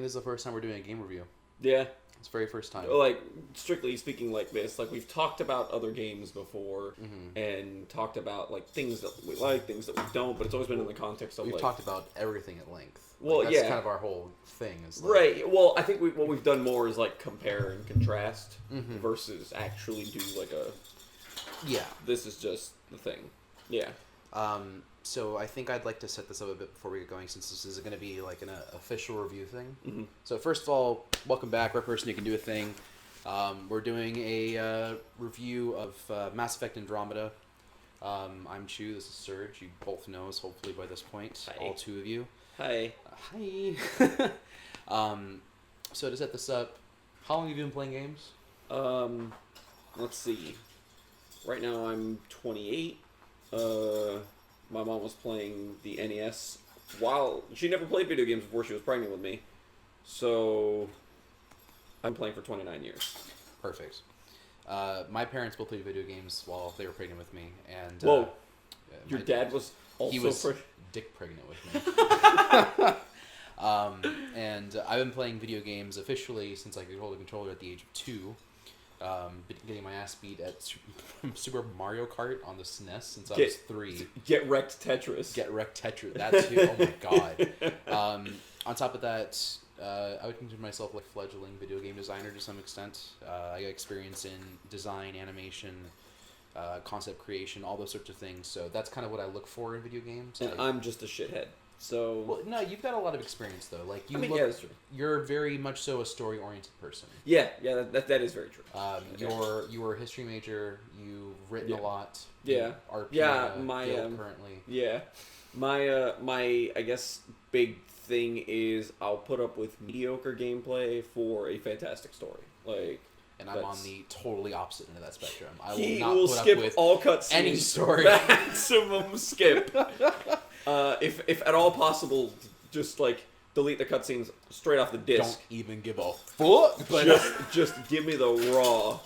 this is the first time we're doing a game review. Yeah. It's the very first time. Like, strictly speaking like this, like, we've talked about other games before, and talked about, like, things that we like, things that we don't, but it's always been in the context of, We've like... talked about everything at length. Well, that's kind of our whole thing. Is like, right. Well, I think what we've done more is, like, compare and contrast versus actually do, like, a... Yeah. This is just the thing. Yeah. So I think I'd like to set this up a bit before we get going, since this is going to be like an official review thing. So first of all, welcome back. We're a person who can do a thing. We're doing a review of Mass Effect Andromeda. I'm Chu. This is Serge. You both know us, hopefully, by this point. Hi. All two of you. Hi. Hi. So to set this up, how long have you been playing games? Let's see. Right now I'm 28. My mom was playing the NES while she never played video games before she was pregnant with me. So I'm playing for 29 years. Perfect. My parents both played video games while they were pregnant with me, and whoa, your dad was also he was dick pregnant with me. And I've been playing video games officially since I could hold a controller at the age of 2. Been getting my ass beat at Super Mario Kart on the SNES since I was 3. Get wrecked Tetris. Get wrecked Tetris. That too. Oh my god. On top of that, I would consider myself like fledgling video game designer to some extent. I got experience in design, animation, concept creation, all those sorts of things. So that's kind of what I look for in video games. And I'm just a shithead. So well, no, you've got a lot of experience though. Like you, yeah, that's true. You're very much so a story-oriented person. Yeah, that is very true. You were a history major. You've written a lot. Yeah, my currently. Yeah, my I guess big thing is I'll put up with mediocre gameplay for a fantastic story. Like. And I'm on the totally opposite end of that spectrum. I will not put skip up with all cutscenes. Any story. Maximum skip. If at all possible, just like delete the cutscenes straight off the disc. Don't even give a fuck. But just give me the raw.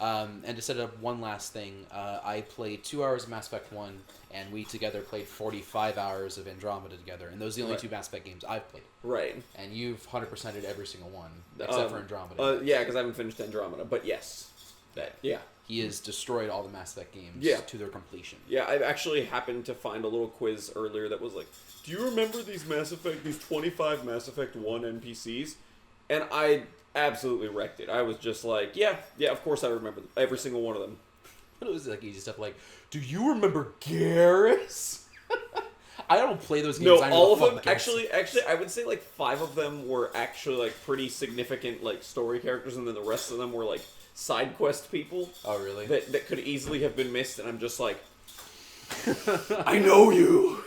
And to set up one last thing, I played 2 hours of Mass Effect 1, and we together played 45 hours of Andromeda together, and those are the only two Mass Effect games I've played. Right. And you've 100%ed every single one, except for Andromeda. Yeah, because I haven't finished Andromeda, but yes. Yeah. He has destroyed all the Mass Effect games to their completion. Yeah, I actually happened to find a little quiz earlier that was like, do you remember these 25 Mass Effect 1 NPCs? And I absolutely wrecked it. I was just like, yeah, of course I remember them. Every single one of them. But it was like easy stuff like, do you remember Garrus? I don't play those games. No, all of them. Actually, I would say like 5 of them were actually like pretty significant like story characters, and then the rest of them were like side quest people. Oh, really? That could easily have been missed, and I'm just like, I know you.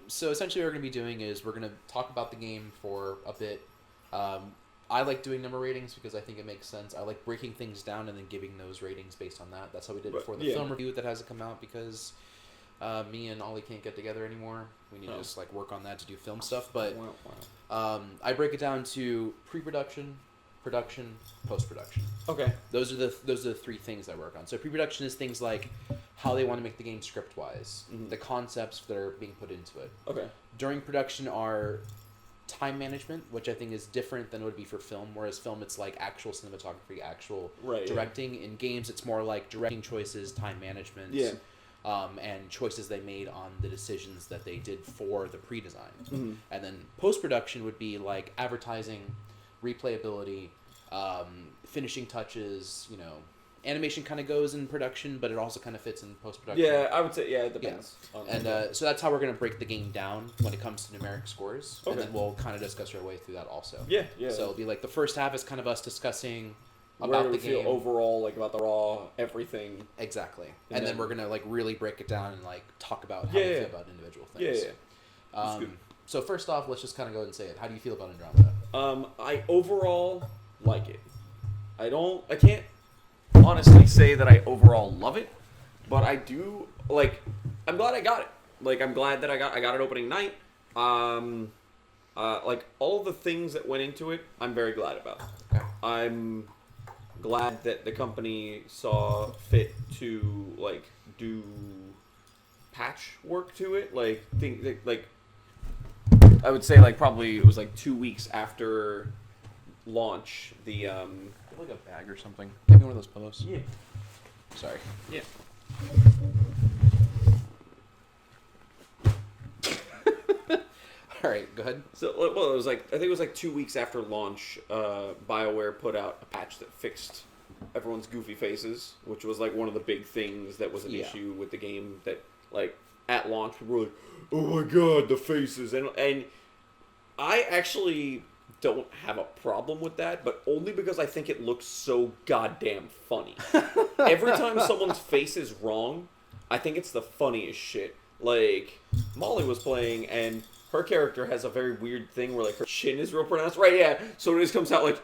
So essentially what we're going to be doing is we're going to talk about the game for a bit. I like doing number ratings because I think it makes sense. I like breaking things down and then giving those ratings based on that. That's how we did it for the film review that hasn't come out because me and Ollie can't get together anymore. We need to just like work on that to do film stuff. But I break it down to pre-production, production, post-production. Okay. Those are the 3 things I work on. So pre-production is things like how they want to make the game script-wise, the concepts that are being put into it. Okay. During production are time management, which I think is different than it would be for film, whereas film it's like actual cinematography, actual directing. In games it's more like directing choices, time management, and choices they made on the decisions that they did for the pre-design. And then post-production would be like advertising, replayability, finishing touches, animation kind of goes in production, but it also kind of fits in post-production. Yeah, I would say, it depends. Yeah. So that's how we're going to break the game down when it comes to numeric scores. Okay. And then we'll kind of discuss our way through that also. Yeah. So it'll be like the first half is kind of us discussing about the game. Overall, like about the raw, everything. Exactly. And then we're going to like really break it down and like talk about how we feel about individual things. Yeah. So first off, let's just kind of go ahead and say it. How do you feel about Andromeda? I overall like it. I can't honestly say that I overall love it, but I do like. I'm glad I got it. Like I'm glad that I got it opening night. Like all the things that went into it, I'm very glad about. Okay. I'm glad that the company saw fit to like do patch work to it. Like I would say like probably it was like 2 weeks after launch. The like a bag or something. Give me one of those pillows. Yeah. Sorry. Yeah. All right, go ahead. So, well, it was like I think it was like 2 weeks after launch. BioWare put out a patch that fixed everyone's goofy faces, which was like one of the big things that was an issue with the game. That like at launch, people were like, "Oh my god, the faces!" And I actually don't have a problem with that, but only because I think it looks so goddamn funny. Every time someone's face is wrong, I think it's the funniest shit. Like Molly was playing and her character has a very weird thing where like her chin is real pronounced. Right, yeah. So it just comes out like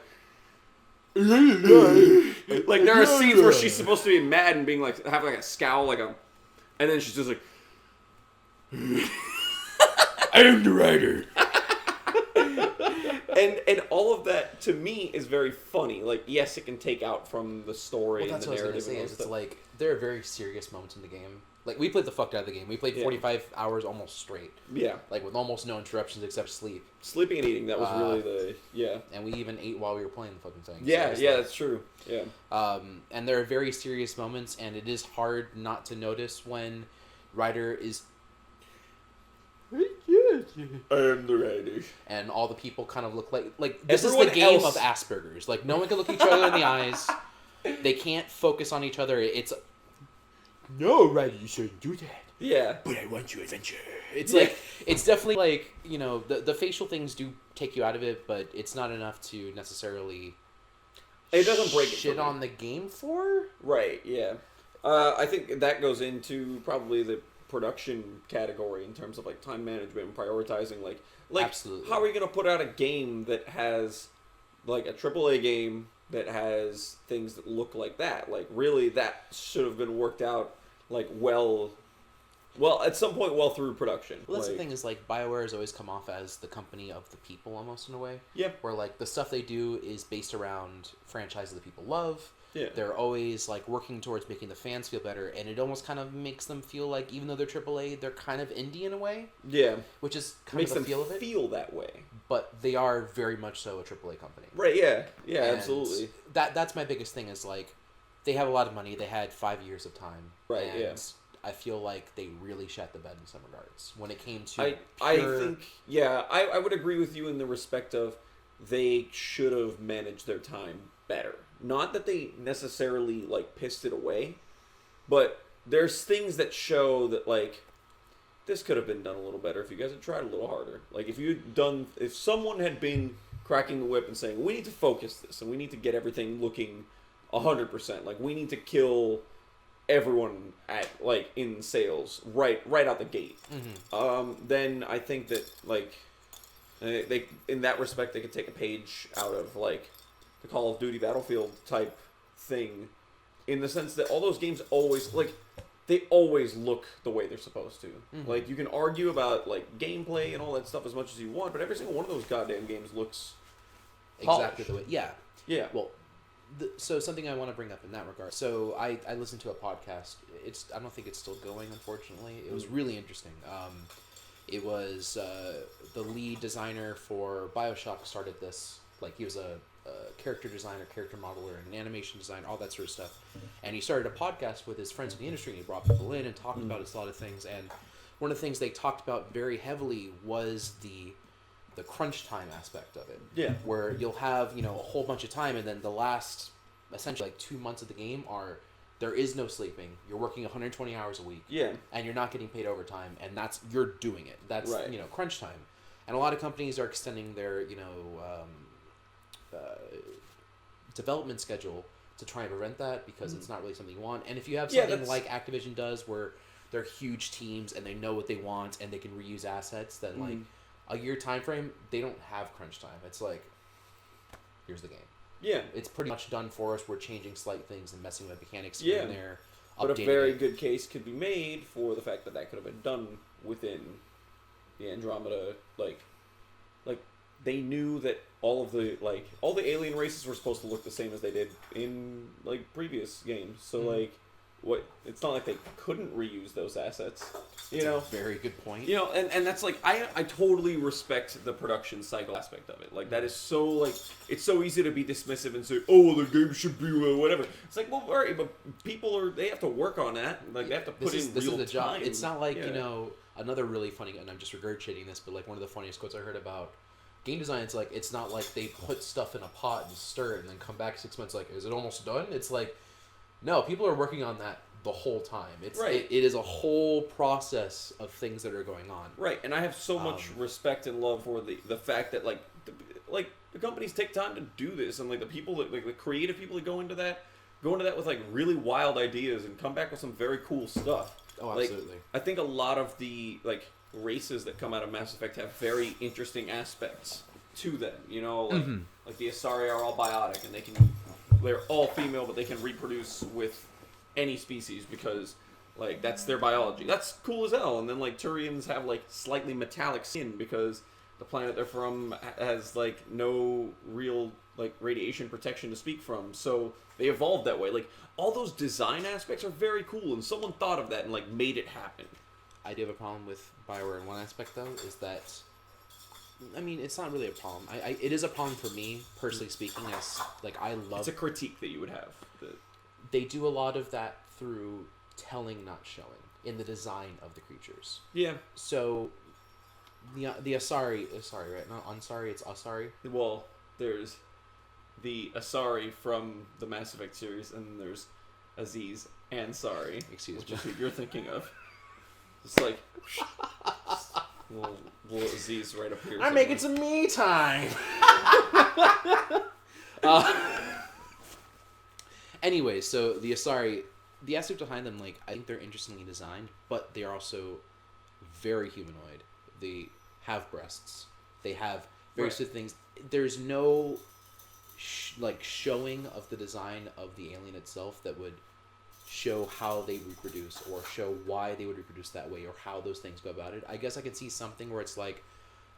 there are scenes where she's supposed to be mad and being like have like a scowl and then she's just like I am the writer. And all of that to me is very funny. Like yes, it can take out from the story and the narrative. That's what I was gonna say. It's like there are very serious moments in the game. Like, we played the fuck out of the game. We played 45 hours almost straight. Yeah. Like, with almost no interruptions except sleep. Sleeping and eating, that was really the... Yeah. And we even ate while we were playing the fucking thing. Yeah, so that's true. Yeah. And there are very serious moments, and it is hard not to notice when Ryder is... I am the writer. And all the people kind of look like this everyone is the game of Asperger's. Like, no one can look each other in the eyes. They can't focus on each other. It's... No, Ryder, you shouldn't do that. Yeah. But I want you adventure. It's like, it's definitely like, you know, the facial things do take you out of it, but it's not enough to necessarily it doesn't break shit on the game for. Right, yeah. I think that goes into probably the production category in terms of like time management and prioritizing. Like absolutely. How are you going to put out a game that has like a AAA game that has things that look like that? Like really that should have been worked out like well at some point well through production. Well, that's the thing is like BioWare has always come off as the company of the people almost in a way. Yeah. Where like the stuff they do is based around franchises that people love. Yeah. They're always like working towards making the fans feel better, and it almost kind of makes them feel like even though they're AAA, they're kind of indie in a way. Yeah. Which is kind makes of the them feel of it. Feel that way. But they are very much so a AAA company. Right, yeah. Yeah, and absolutely. That's my biggest thing is like they have a lot of money. They had 5 years of time. Right, and yeah. I feel like they really shat the bed in some regards when it came to I think, yeah, I would agree with you in the respect of they should have managed their time better. Not that they necessarily, like, pissed it away, but there's things that show that, like, this could have been done a little better if you guys had tried a little harder. Like, if someone had been cracking the whip and saying, we need to focus this, and we need to get everything looking 100%, like, we need to kill everyone at like in sales right out the gate. Mm-hmm. Then I think that like they in that respect they could take a page out of like the Call of Duty Battlefield type thing, in the sense that all those games always like they always look the way they're supposed to. Mm-hmm. Like you can argue about like gameplay and all that stuff as much as you want, but every single one of those goddamn games looks exactly the way. Yeah. Well. So something I want to bring up in that regard. So I listened to a podcast. I don't think it's still going, unfortunately. It was really interesting. It was the lead designer for BioShock started this. Like he was a character designer, character modeler, and an animation designer, all that sort of stuff. And he started a podcast with his friends in the industry. And he brought people in and talked about a lot of things. And one of the things they talked about very heavily was the crunch time aspect of it. Yeah. Where you'll have, a whole bunch of time and then the last, essentially like 2 months of the game there is no sleeping. You're working 120 hours a week. Yeah. And you're not getting paid overtime, and you're doing it. That's, right. Crunch time. And a lot of companies are extending their, development schedule to try and prevent that because it's not really something you want. And if you have something like Activision does where they're huge teams and they know what they want and they can reuse assets, then like a year time frame, they don't have crunch time. It's like, here's the game. Yeah. It's pretty much done for us. We're changing slight things and messing with mechanics here and there. But a very good case could be made for the fact that could have been done within the Andromeda. Like they knew that all the alien races were supposed to look the same as they did in like previous games. So like it's not like they couldn't reuse those assets. You know, very good point. You know, and that's like I totally respect the production cycle aspect of it. Like that is so like it's so easy to be dismissive and say, oh, well, the game should be whatever. it's like, well, all right, but people they have to work on that. Like they have to put in real time. It's not like you know, another really funny, and I'm just regurgitating this, but like one of the funniest quotes I heard about game design, it's like it's not like they put stuff in a pot and stir it and then come back 6 months like, is it almost done? It's like, no, people are working on that the whole time. It's right. It is a whole process of things that are going on. Right, and I have so much respect and love for the fact that like the companies take time to do this, and like the people that like the creative people that go into that with like really wild ideas and come back with some very cool stuff. Oh, absolutely. Like, I think a lot of the like races that come out of Mass Effect have very interesting aspects to them. You know, like, like the Asari are all biotic, and they're all female, but they can reproduce with any species because like that's their biology. That's cool as hell. And then like Turians have like slightly metallic skin because the planet they're from has like no real like radiation protection to speak from, so they evolved that way. Like all those design aspects are very cool, and someone thought of that and like made it happen. I do have a problem with Bioware in one aspect though, is that I mean, it's not really a problem. It is a problem for me, personally speaking, as like I love. It's a critique that you would have. They do a lot of that through telling, not showing, in the design of the creatures. Yeah. So, the Asari, right? Not Ansari, it's Asari. Well, there's the Asari from the Mass Effect series, and there's Aziz Ansari. Excuse me. Which is who you're thinking of. It's like little Aziz right up here. I'm making some me time. Anyway, so the Asari, the aspect behind them, like, I think they're interestingly designed, but they are also very humanoid. They have breasts. They have various things. There's no, showing of the design of the alien itself that would show how they reproduce or show why they would reproduce that way or how those things go about it. I guess I can see something where it's like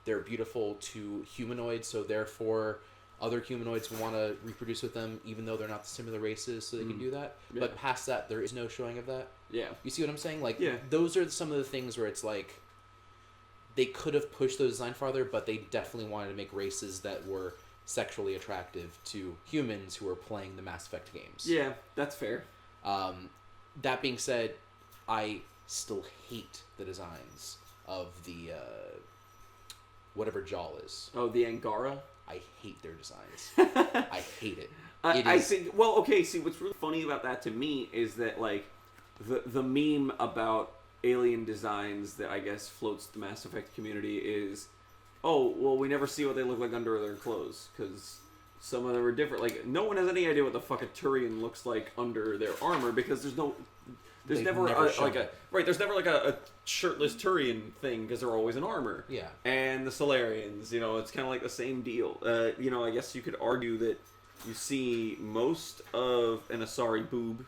they're beautiful to humanoids, so therefore other humanoids want to reproduce with them even though they're not similar races, so they can do that. Yeah. But past that, there is no showing of that. Yeah. You see what I'm saying? Like, those are some of the things where it's like they could have pushed the design farther, but they definitely wanted to make races that were sexually attractive to humans who are playing the Mass Effect games. Yeah, that's fair. That being said, I still hate the designs of the whatever Jaal is. Oh, the Angara? I hate their designs. I hate it. I think, well, okay, see, what's really funny about that to me is that, like, the meme about alien designs that I guess floats the Mass Effect community is, oh, well, we never see what they look like under their clothes, because some of them are different. Like, no one has any idea what the fuck a Turian looks like under their armor, because there's never like a shirtless Turian thing, because they're always in armor. Yeah. And the Solarians, you know, it's kind of like the same deal. You know, I guess you could argue that you see most of an Asari boob.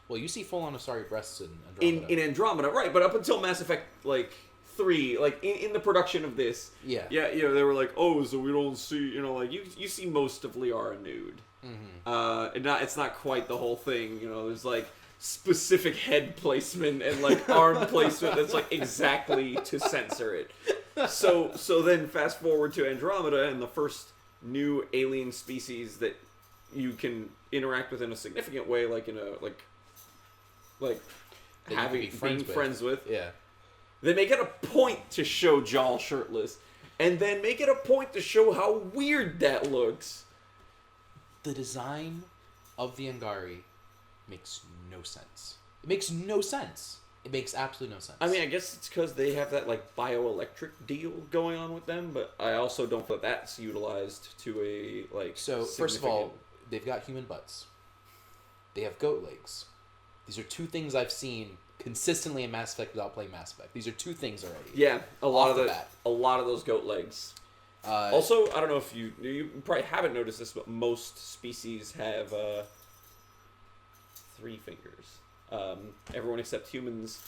Well, you see full-on Asari breasts in Andromeda. In Andromeda, right? But up until Mass Effect, like, 3, like, in the production of this, you know, they were like, oh, so we don't see, you know, like, you see most of Liara nude. Mm-hmm. And it's not quite the whole thing, you know, there's, like, specific head placement and, like, arm placement that's, like, exactly to censor it. So then fast forward to Andromeda, and the first new alien species that you can interact with in a significant way, like, in a, like being friends with. Yeah. They make it a point to show Jaal shirtless, and then make it a point to show how weird that looks. The design of the Angari makes no sense. It makes no sense. It makes absolutely no sense. I mean, I guess it's because they have that, like, bioelectric deal going on with them, but I also don't feel that's utilized to a, like, So, first of all, they've got human butts. They have goat legs. These are two things I've seen consistently in Mass Effect without playing Mass Effect. These are two things already. Yeah, a lot of those goat legs. Also, I don't know if you probably haven't noticed this, but most species have 3 fingers. Everyone except humans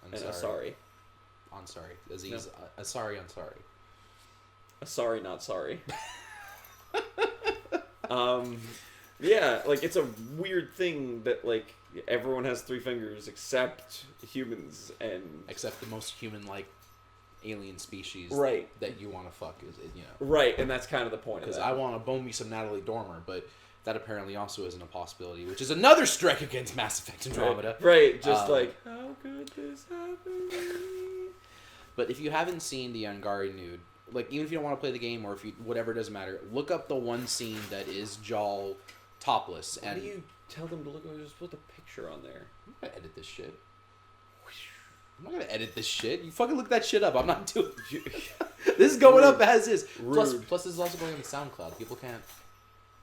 and Asari. Ansari. Aziz. No. Asari, Ansari. Asari, not sorry. Yeah, like, it's a weird thing that, like, everyone has 3 fingers except humans and... Except the most human-like alien species that you want to fuck, you know. Right, and that's kind of the point of that. Because I want to bone me some Natalie Dormer, but that apparently also isn't a possibility, which is another strike against Mass Effect Andromeda. Right, just like, how could this happen? But if you haven't seen the Angari nude, like, even if you don't want to play the game, or if you, whatever, it doesn't matter, look up the one scene that is Jaal topless. Why and do you tell them to look at, just put the picture on there? I'm not gonna edit this shit. I'm not gonna edit this shit. You fucking look that shit up. I'm not doing this is going up as is. Plus this is also going on the SoundCloud. People can't,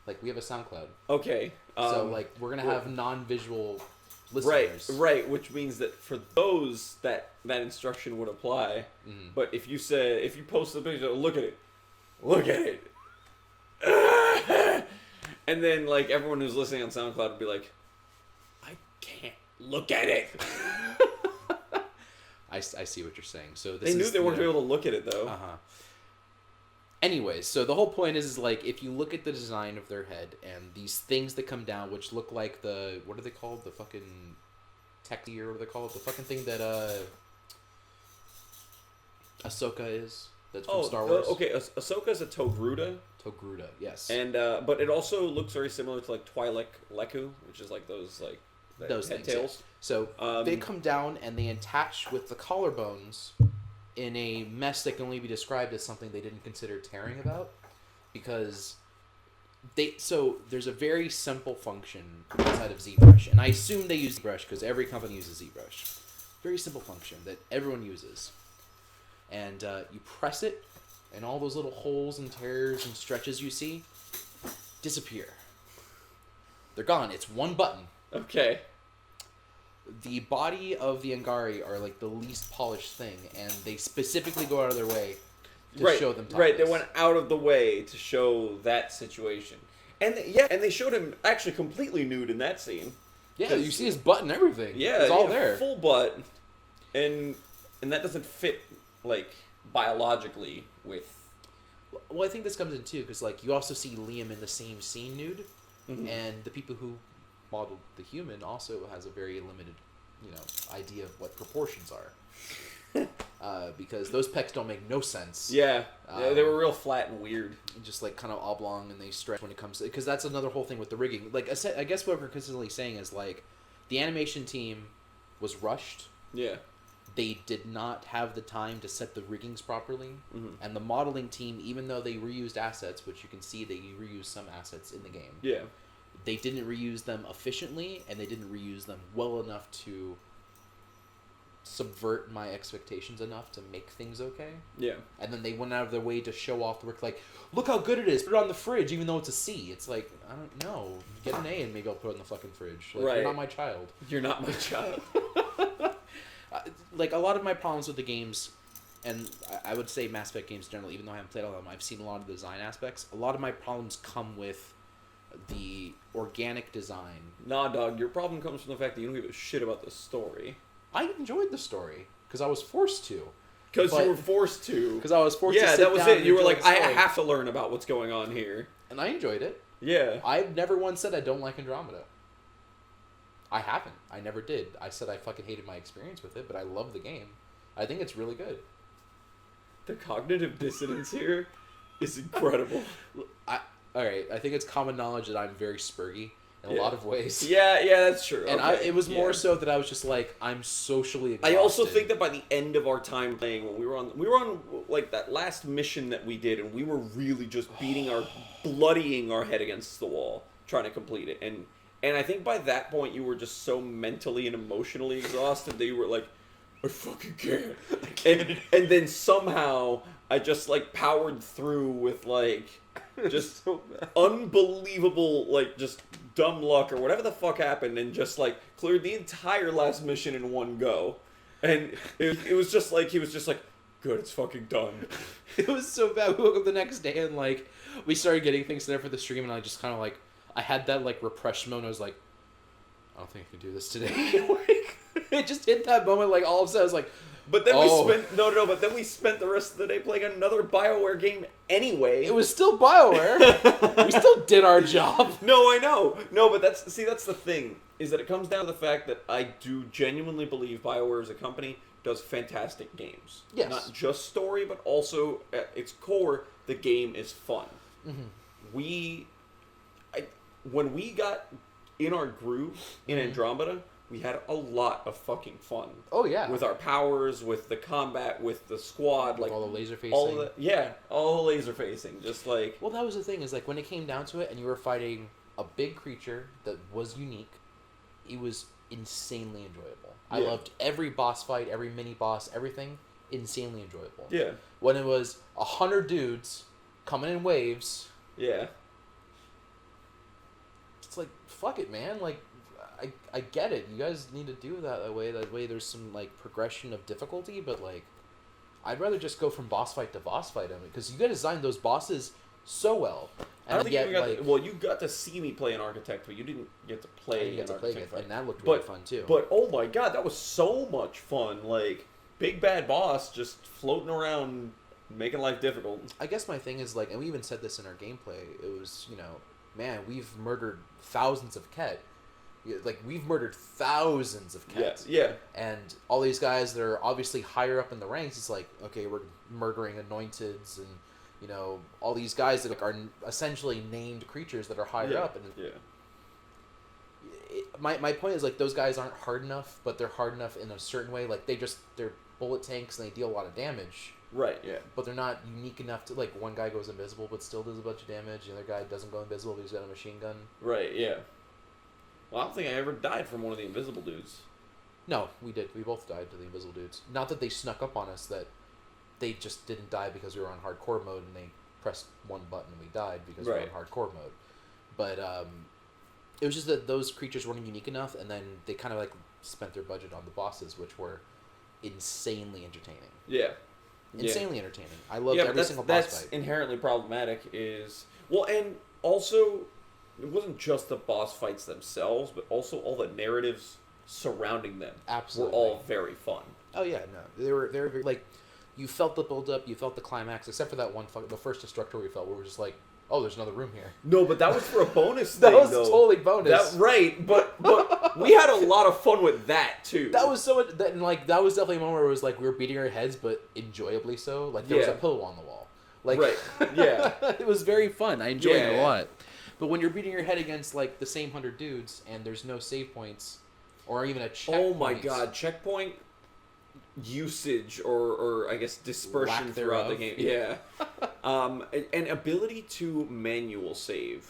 like, we have a SoundCloud. Okay. So, like, we're gonna have non-visual listeners. Right, which means that for those that instruction would apply. Mm-hmm. But if you post the picture, look at it. And then, like, everyone who's listening on SoundCloud would be like, I can't look at it. I see what you're saying. So they knew they weren't able to look at it, though. Anyways, so the whole point is like, if you look at the design of their head and these things that come down, which look like the, what are they called? The fucking techie, or what are they called? The fucking thing that Ahsoka is. That's from Star Wars. Okay, Ahsoka's a Togruta. Togruta, yes. And but it also looks very similar to, like, Twi'lek Leku, which is like those, like, those head things, tails. Yeah. So they come down and they attach with the collarbones in a mess that can only be described as something they didn't consider tearing about, because there's a very simple function inside of ZBrush, and I assume they use ZBrush because every company uses ZBrush. Very simple function that everyone uses, and you press it, and all those little holes and tears and stretches you see disappear. They're gone. It's one button. Okay. The body of the Angari are, like, the least polished thing, and they specifically go out of their way to show them topless. Right, they went out of the way to show that situation. And they showed him actually completely nude in that scene. Yeah, you see his butt and everything. Yeah, it's all there. Full butt. And that doesn't fit, like, biologically with... Well, I think this comes in, too, because, like, you also see Liam in the same scene nude, and the people who modeled the human also has a very limited, idea of what proportions are. Because those pecs don't make no sense. Yeah, they were real flat and weird. Just, like, kind of oblong, and they stretch when it comes to... Because that's another whole thing with the rigging. Like, I guess what we're consistently saying is, like, the animation team was rushed. Yeah. They did not have the time to set the riggings properly. Mm-hmm. And the modeling team, even though they reused assets, which you can see they reused some assets in the game. Yeah. They didn't reuse them efficiently, and they didn't reuse them well enough to subvert my expectations enough to make things okay. Yeah. And then they went out of their way to show off the work, like, look how good it is, put it on the fridge, even though it's a C. It's like, I don't know. Get an A and maybe I'll put it on the fucking fridge. Like, right. You're not my child. You're not my child. Like, a lot of my problems with the games, and I would say Mass Effect games generally, even though I haven't played all of them, I've seen a lot of the design aspects. A lot of my problems come with the organic design. Nah, dog, your problem comes from the fact that you don't give a shit about the story. I enjoyed the story, because I was forced to. Because you were forced to. Because I was forced to sit that was down it. You were like, I story. have to learn about what's going on here. And I enjoyed it. Yeah. I've never once said I don't like Andromeda. I haven't. I never did. I said I fucking hated my experience with it, but I love the game. I think it's really good. The cognitive dissonance here is incredible. Alright, I think it's common knowledge that I'm very spurgy in a lot of ways. Yeah, that's true. And okay. It was more so that I was just like, I'm socially exhausted. I also think that by the end of our time playing, when we were on like that last mission that we did, and we were really just bloodying our head against the wall trying to complete it. And I think by that point you were just so mentally and emotionally exhausted that you were like, I fucking can't. And then somehow I just, like, powered through with, like, just so unbelievable, like, just dumb luck or whatever the fuck happened, and just, like, cleared the entire last mission in one go. And it was just like, he was just like, good, it's fucking done. It was so bad. We woke up the next day and, like, we started getting things there for the stream, and I just kind of, like, I had that, like, repression moment. I was like, I don't think I can do this today. Like, it just hit that moment, like, all of a sudden, I was like, But then but then we spent the rest of the day playing another BioWare game anyway. It was still BioWare. We still did our job. No, I know. No, but that's the thing, is that it comes down to the fact that I do genuinely believe BioWare as a company does fantastic games. Yes. Not just story, but also at its core, the game is fun. Mm-hmm. When we got in our groove in Andromeda, we had a lot of fucking fun. Oh yeah. With our powers, with the combat, with the squad, like all the laser facing. all the laser facing. Just like, well, that was the thing, is like when it came down to it, and you were fighting a big creature that was unique, it was insanely enjoyable. I loved every boss fight, every mini boss, everything. Insanely enjoyable. Yeah. When it was 100 dudes coming in waves. Yeah. It's like, fuck it, man. Like, I get it. You guys need to do that way. That way there's some, like, progression of difficulty, but, like, I'd rather just go from boss fight to boss fight. I mean, because you got to design those bosses so well. And I don't think you got to see me play an Architect, but you didn't get to play an Architect. And that looked really fun, too. But, oh my god, that was so much fun. Like, big bad boss just floating around, making life difficult. I guess my thing is, like, and we even said this in our gameplay, it was, you know, man, we've murdered thousands of Ket. Like, we've murdered thousands of Kets. Yeah. And all these guys that are obviously higher up in the ranks, it's like, okay, we're murdering Anointeds and, you know, all these guys that are essentially named creatures that are higher up. And my point is, like, those guys aren't hard enough, but they're hard enough in a certain way. Like, they're bullet tanks and they deal a lot of damage. Right, yeah. But they're not unique enough to, like, one guy goes invisible but still does a bunch of damage, the other guy doesn't go invisible but he's got a machine gun. Right, yeah. Well, I don't think I ever died from one of the invisible dudes. No, we did. We both died to the invisible dudes. Not that they snuck up on us, that they just didn't die because we were on hardcore mode and they pressed one button and we died because we were on hardcore mode. But it was just that those creatures weren't unique enough, and then they kind of, like, spent their budget on the bosses, which were insanely entertaining. Yeah. Insanely entertaining. I loved every single boss fight. That's inherently problematic well, and also, it wasn't just the boss fights themselves, but also all the narratives surrounding them. Absolutely. Were all very fun. Oh yeah, no. They were very, like, you felt the build up, you felt the climax, except for that one the first Destructor we felt where we were just like, oh, there's another room here. No, but that was for a bonus that thing, was totally bonus. Right, but we had a lot of fun with that, too. That was so much, and, like, that was definitely a moment where it was like we were beating our heads, but enjoyably so. Like, there was a pillow on the wall. Like, right, yeah. It was very fun. I enjoyed it a lot. But when you're beating your head against, like, the same 100 dudes, and there's no save points, or even a checkpoint. Oh my god, checkpoint usage, or I guess dispersion throughout the game. Yeah. An ability to manual save.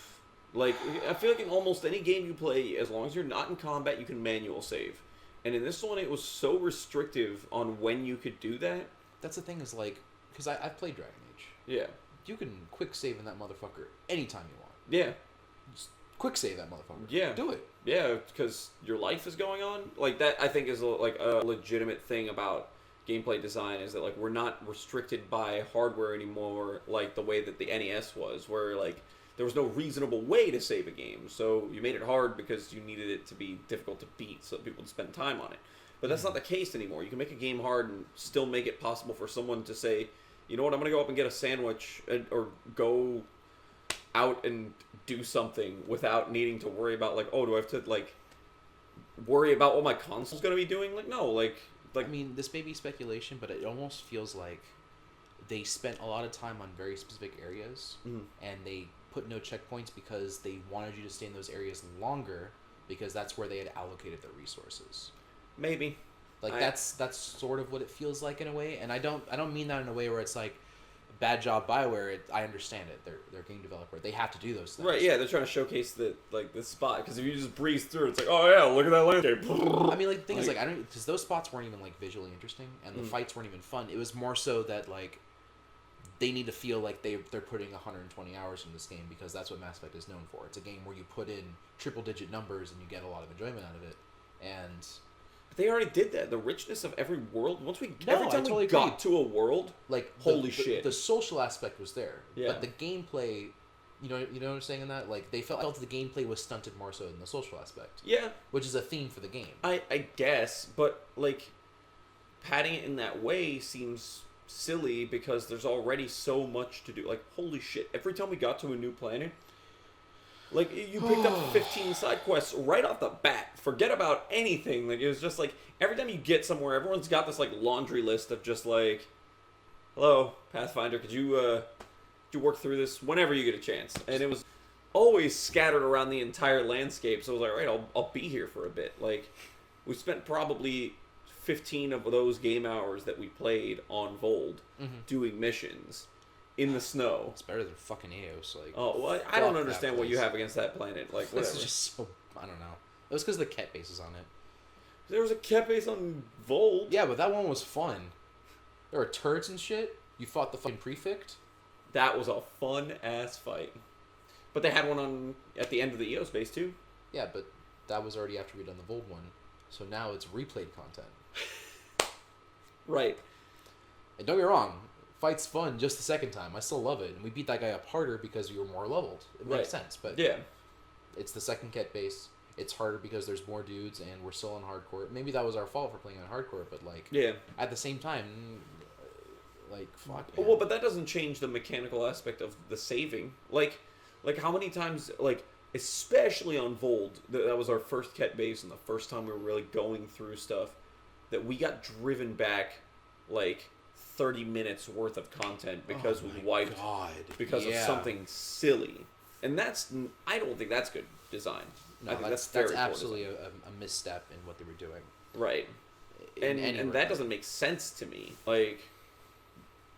Like, I feel like in almost any game you play, as long as you're not in combat, you can manual save. And in this one, it was so restrictive on when you could do that. That's the thing, is, like, because I've played Dragon Age. Yeah. You can quick save in that motherfucker anytime you want. Yeah. Just quick save that motherfucker. Yeah. Do it. Yeah, because your life is going on. Like, that, I think, is like a legitimate thing about gameplay design, is that, like, we're not restricted by hardware anymore, like the way that the NES was, where, like, there was no reasonable way to save a game. So you made it hard because you needed it to be difficult to beat so that people would spend time on it. But that's not the case anymore. You can make a game hard and still make it possible for someone to say, you know what, I'm going to go up and get a sandwich, or go out and do something without needing to worry about, like, oh, do I have to, like, worry about what my console's going to be doing? Like, no, like... I mean, this may be speculation, but it almost feels like they spent a lot of time on very specific areas, and they put no checkpoints because they wanted you to stay in those areas longer, because that's where they had allocated their resources. Maybe. Like, that's sort of what it feels like in a way, and I don't mean that in a way where it's like, bad job BioWare. I understand it. They're a game developer. They have to do those things. Right, yeah, they're trying to showcase the spot, because if you just breeze through, it's like, oh yeah, look at that landscape. I mean, like, the thing is, like, I don't, because those spots weren't even, like, visually interesting, and the fights weren't even fun. It was more so that, like, they need to feel like they're putting 120 hours in this game, because that's what Mass Effect is known for. It's a game where you put in triple-digit numbers and you get a lot of enjoyment out of it, and... They already did that. The richness of every world. Every time totally we got to a world, like, holy shit. The social aspect was there, yeah. But the gameplay, you know what I'm saying in that? Like, they felt the gameplay was stunted more so than the social aspect. Yeah. Which is a theme for the game. I guess, but, like, padding it in that way seems silly because there's already so much to do. Like, holy shit, every time we got to a new planet, like, you picked up 15 side quests right off the bat. Forget about anything. Like, it was just like, every time you get somewhere, everyone's got this, like, laundry list of just like, hello, Pathfinder, could you work through this whenever you get a chance? And it was always scattered around the entire landscape, so I was like, all right, I'll be here for a bit. Like, we spent probably 15 of those game hours that we played on Vold doing missions in the snow. It's better than fucking Eos. Like, oh, well, I don't understand what you have against that planet. Like, whatever. This is just so, I don't know. It was because the Ket base is on it. There was a Ket base on Vold. Yeah, but that one was fun. There were turrets and shit. You fought the fucking prefect. That was a fun ass fight. But they had one at the end of the Eos base too. Yeah, but that was already after we'd done the Vold one. So now it's replayed content. Right. And don't get me wrong, fight's fun just the second time. I still love it. And we beat that guy up harder because we were more leveled. It makes sense. But yeah, it's the second Ket base. It's harder because there's more dudes and we're still on hardcore. Maybe that was our fault for playing on hardcore, but like, at the same time, like, fuck, man. Well, but that doesn't change the mechanical aspect of the saving. Like how many times, like, especially on Vold, that was our first Ket base and the first time we were really going through stuff, that we got driven back, like, 30 minutes worth of content because we wiped because of something silly. And I don't think that's good design. No, I think that's absolutely a misstep in what they were doing. Right. And that doesn't make sense to me. Like,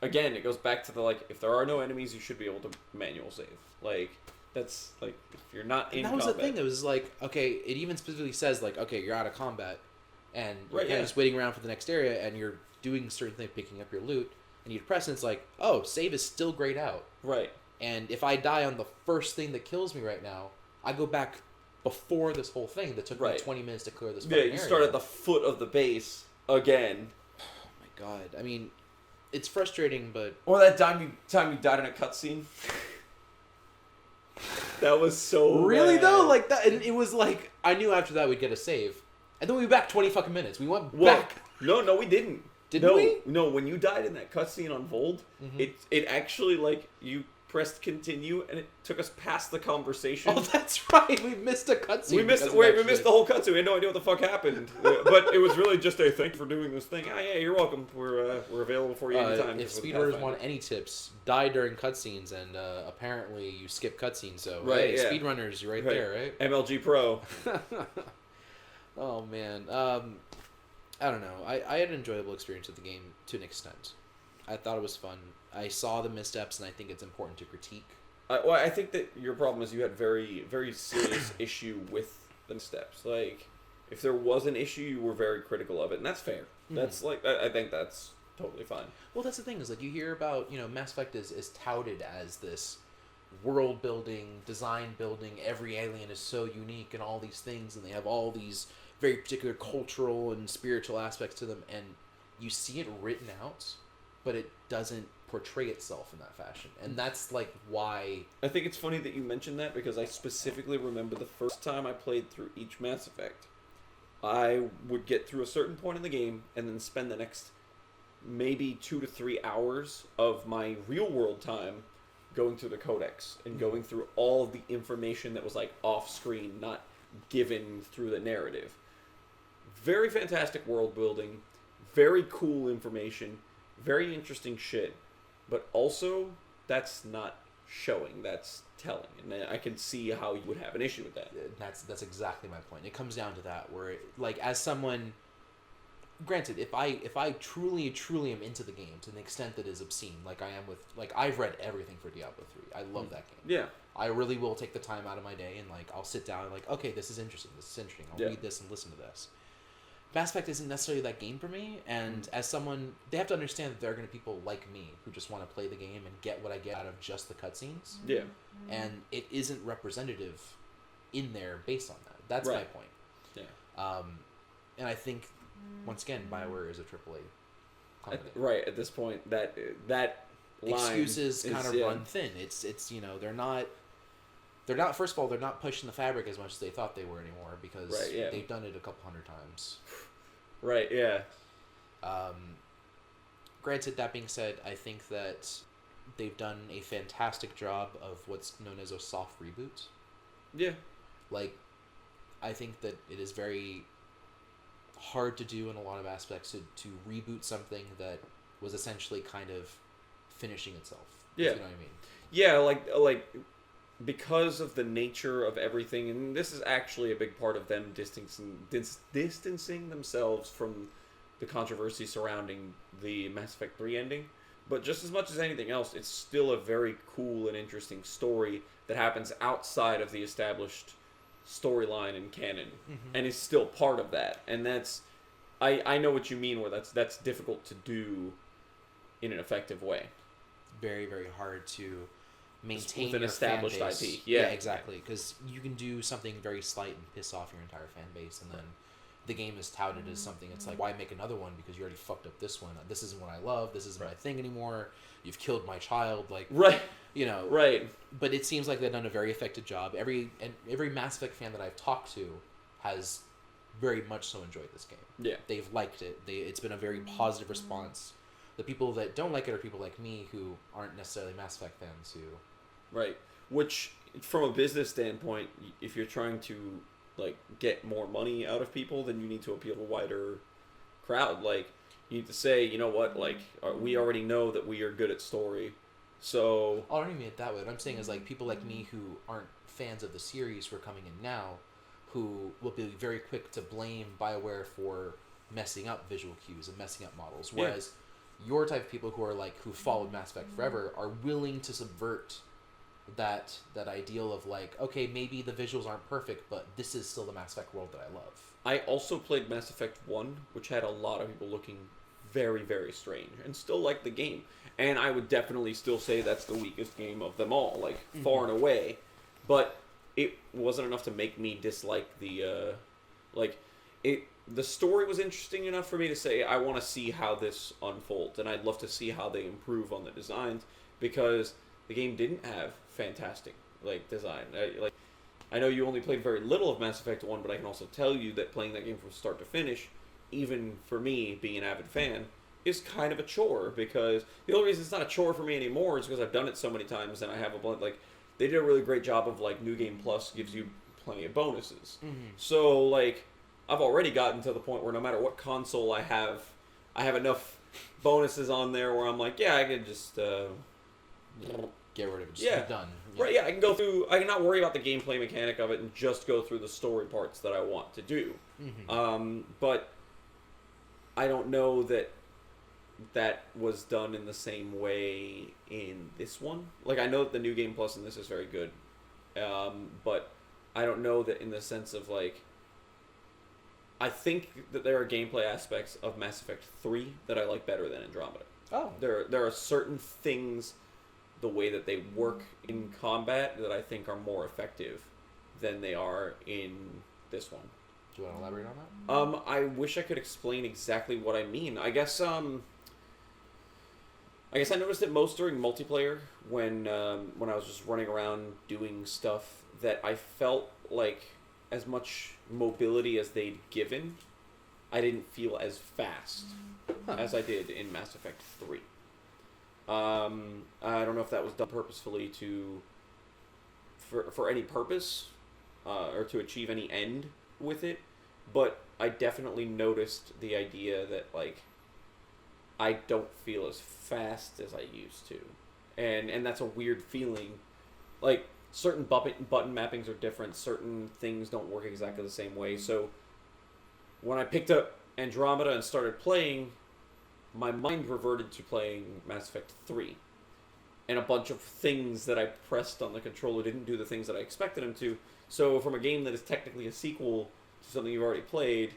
again, it goes back to the, like, if there are no enemies, you should be able to manual save. Like, that's, like, if you're not in combat. That was the thing. It was like, okay, it even specifically says, like, okay, you're out of combat, and you're kind of just waiting around for the next area, and you're doing certain things, picking up your loot, and you press, and it's like, oh, save is still grayed out. Right. And if I die on the first thing that kills me right now, I go back before this whole thing that took me 20 minutes to clear this fucking area. Yeah, you start at the foot of the base again. Oh my god. I mean, it's frustrating, but... Or that time you died in a cutscene. That was so really bad. Though? Like, that, and it was like, I knew after that we'd get a save. And then we were back 20 fucking minutes. We went back. No, we didn't. Didn't we? No, when you died in that cutscene on Vold, it actually, like, you pressed continue, and it took us past the conversation. Oh, that's right. We missed a cutscene. We missed the whole cutscene. We had no idea what the fuck happened. But it was really just a thank you for doing this thing. Oh, yeah, you're welcome. We're available for you anytime. If speedrunners want any tips, die during cutscenes, and apparently you skip cutscenes. So speedrunners, you're right there, right? MLG Pro. Oh man, I don't know. I had an enjoyable experience with the game to an extent. I thought it was fun. I saw the missteps, and I think it's important to critique. Well, I think that your problem is you had very, very serious issue with the missteps. Like, if there was an issue, you were very critical of it, and that's fair. That's like, I think that's totally fine. Well, that's the thing, is like, you hear about, Mass Effect is touted as this world building, design building, every alien is so unique and all these things, and they have all these very particular cultural and spiritual aspects to them, and you see it written out, but it doesn't portray itself in that fashion. And that's like why... I think it's funny that you mentioned that, because I specifically remember the first time I played through each Mass Effect, I would get through a certain point in the game and then spend the next maybe 2 to 3 hours of my real world time going through the codex and going through all of the information that was like off screen, not given through the narrative. Very fantastic world building, very cool information, very interesting shit, but also that's not showing, that's telling, and I can see how you would have an issue with that. That's exactly my point. It comes down to that, where like, as someone, granted, if I truly am into the game to an extent that is obscene, like I am with, like, I've read everything for Diablo 3. I love that game. Yeah. I really will take the time out of my day and, like, I'll sit down and, like, okay, this is interesting. I'll read this and listen to this. Mass Effect isn't necessarily that game for me, and as someone, they have to understand that there are going to be people like me who just want to play the game and get what I get out of just the cutscenes. Yeah. And it isn't representative in there based on that. That's my point. Yeah. And I think, once again, BioWare is a AAA company. Right, at this point, that line excuses kind of run thin. It's they're not, first of all, they're not pushing the fabric as much as they thought they were anymore, because they've done it a couple hundred times. Right, yeah. Granted, that being said, I think that they've done a fantastic job of what's known as a soft reboot. Yeah. Like, I think that it is very hard to do in a lot of aspects to reboot something that was essentially kind of finishing itself. Yeah. If you know what I mean? Yeah, like because of the nature of everything, and this is actually a big part of them distancing themselves from the controversy surrounding the Mass Effect 3 ending. But just as much as anything else, it's still a very cool and interesting story that happens outside of the established storyline and canon, and is still part of that. And that's, I know what you mean, where that's difficult to do in an effective way. Very, very hard to maintain with an your established fan base. IP. Yeah, exactly. Because you can do something very slight and piss off your entire fan base, and then the game is touted as something. It's like, why make another one? Because you already fucked up this one. This isn't what I love. This isn't my thing anymore. You've killed my child. Like, right. You know. Right. But it seems like they've done a very effective job. Every Mass Effect fan that I've talked to has very much so enjoyed this game. Yeah. They've liked it. It's been a very positive response. The people that don't like it are people like me who aren't necessarily Mass Effect fans who... Right. Which, from a business standpoint, if you're trying to like get more money out of people, then you need to appeal to a wider crowd. Like, you need to say, you know what, like, we already know that we are good at story, so... I don't even mean it that way. What I'm saying is, like, people like me who aren't fans of the series who are coming in now, who will be very quick to blame BioWare for messing up visual cues and messing up models, whereas your type of people who are like, who followed Mass Effect forever are willing to subvert that ideal of like, okay, maybe the visuals aren't perfect, but this is still the Mass Effect world that I love. I also played Mass Effect 1, which had a lot of people looking very, very strange, and still like the game. And I would definitely still say that's the weakest game of them all, like, far and away. But it wasn't enough to make me dislike the, the story was interesting enough for me to say, I want to see how this unfolds, and I'd love to see how they improve on the designs, because the game didn't have fantastic, like, design. I know you only played very little of Mass Effect 1, but I can also tell you that playing that game from start to finish, even for me, being an avid fan, is kind of a chore, because the only reason it's not a chore for me anymore is because I've done it so many times, and I have a bunch, like, they did a really great job of, like, New Game Plus gives you plenty of bonuses. So, like, I've already gotten to the point where no matter what console I have enough bonuses on there where I'm like, yeah, I can just, get rid of it. Just be done. Yeah. Right, yeah, I can go through... I can not worry about the gameplay mechanic of it and just go through the story parts that I want to do. But I don't know that was done in the same way in this one. Like, I know that the New Game Plus in this is very good. But I don't know that in the sense of, like... I think that there are gameplay aspects of Mass Effect 3 that I like better than Andromeda. Oh. There are certain things... the way that they work in combat that I think are more effective than they are in this one. Do you want to elaborate on that? I wish I could explain exactly what I mean. I guess I noticed it most during multiplayer when I was just running around doing stuff that I felt like as much mobility as they'd given, I didn't feel as fast as I did in Mass Effect 3. I don't know if that was done purposefully for any purpose, or to achieve any end with it, but I definitely noticed the idea that, like, I don't feel as fast as I used to, and that's a weird feeling. Like, certain button mappings are different, certain things don't work exactly the same way, so when I picked up Andromeda and started playing, my mind reverted to playing Mass Effect 3. And a bunch of things that I pressed on the controller didn't do the things that I expected them to. So from a game that is technically a sequel to something you've already played,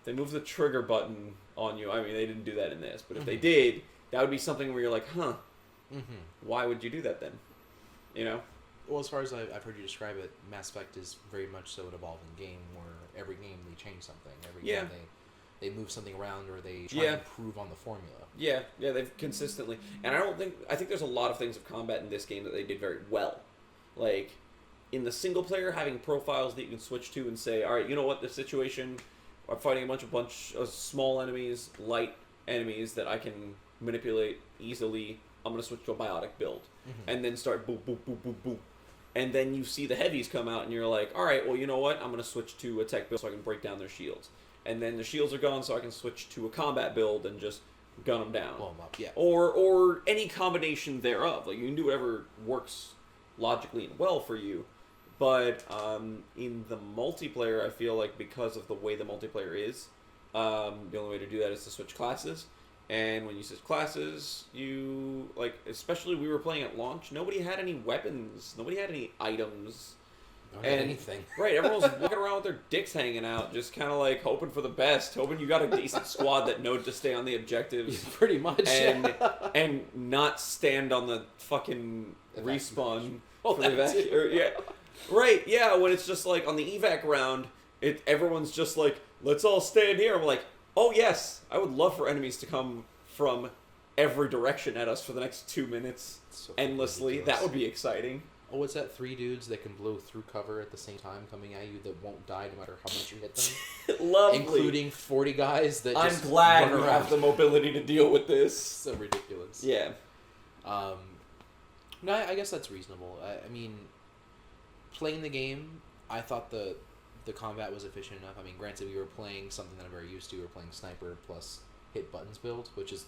they move the trigger button on you. I mean, they didn't do that in this, but if they did, that would be something where you're like, huh, why would you do that then? You know? Well, as far as I've heard you describe it, Mass Effect is very much so an evolving game where every game they change something. Every game they move something around, or they try and improve on the formula. Yeah, they've consistently... And I think there's a lot of things of combat in this game that they did very well. Like, in the single player, having profiles that you can switch to and say, alright, you know what, this situation, I'm fighting a bunch of small enemies, light enemies that I can manipulate easily. I'm going to switch to a biotic build. And then start boop, boop, boop, boop, boop. And then you see the heavies come out, and you're like, all right, well, you know what? I'm going to switch to a tech build so I can break down their shields. And then the shields are gone, so I can switch to a combat build and just gun them down. Blow them up, yeah. Or any combination thereof. Like, you can do whatever works logically and well for you. But in the multiplayer, I feel like because of the way the multiplayer is, the only way to do that is to switch classes. And when you switch classes, you, like, especially we were playing at launch, nobody had any weapons. Nobody had any items. Don't have anything. Right, everyone was walking around with their dicks hanging out, just kind of like hoping for the best, hoping you got a decent squad that knows to stay on the objectives. Pretty much. And not stand on the fucking respawn. Oh, that's it. Yeah. Right, yeah, when it's just like on the evac round, everyone's just like, let's all stand here. I'm like, oh yes, I would love for enemies to come from every direction at us for the next 2 minutes, so endlessly. Ridiculous. That would be exciting. Oh, what's that? 3 dudes that can blow through cover at the same time coming at you that won't die no matter how much you hit them? Lovely. Including 40 guys that I'm just glad run you around. have the mobility to deal with this. So ridiculous. Yeah. No, I guess that's reasonable. I mean, playing the game, I thought the combat was efficient enough. I mean, granted, we were playing something that I'm very used to. We were playing sniper plus hit buttons build, which is...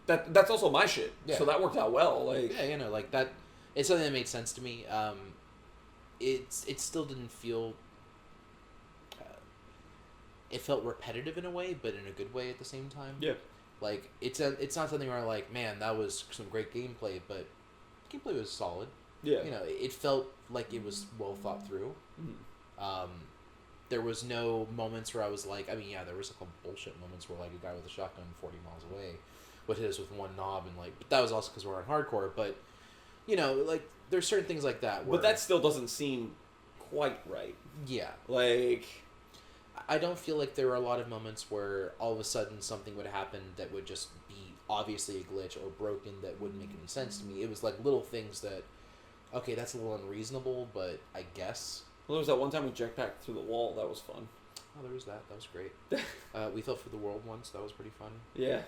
That's also my shit. Yeah. So that worked out well. Like, yeah, you know, like that... It's something that made sense to me. It still didn't feel... it felt repetitive in a way, but in a good way at the same time. Yeah. Like, it's not something where, like, man, that was some great gameplay, but gameplay was solid. Yeah. You know, it felt like it was well thought through. Mm-hmm. There was no moments where I was like, I mean, yeah, there was a couple bullshit moments where, like, a guy with a shotgun 40 miles away would hit us with one knob, and, like, but that was also because we're on hardcore, but, you know, like, there's certain things like that where... But that still doesn't seem quite right. Yeah. Like... I don't feel like there were a lot of moments where all of a sudden something would happen that would just be obviously a glitch or broken that wouldn't make any sense to me. It was like little things that, okay, that's a little unreasonable, but I guess. Well, there was that one time we jetpacked through the wall. That was fun. Oh, there was that. That was great. We fell for the world once. That was pretty fun. Yeah.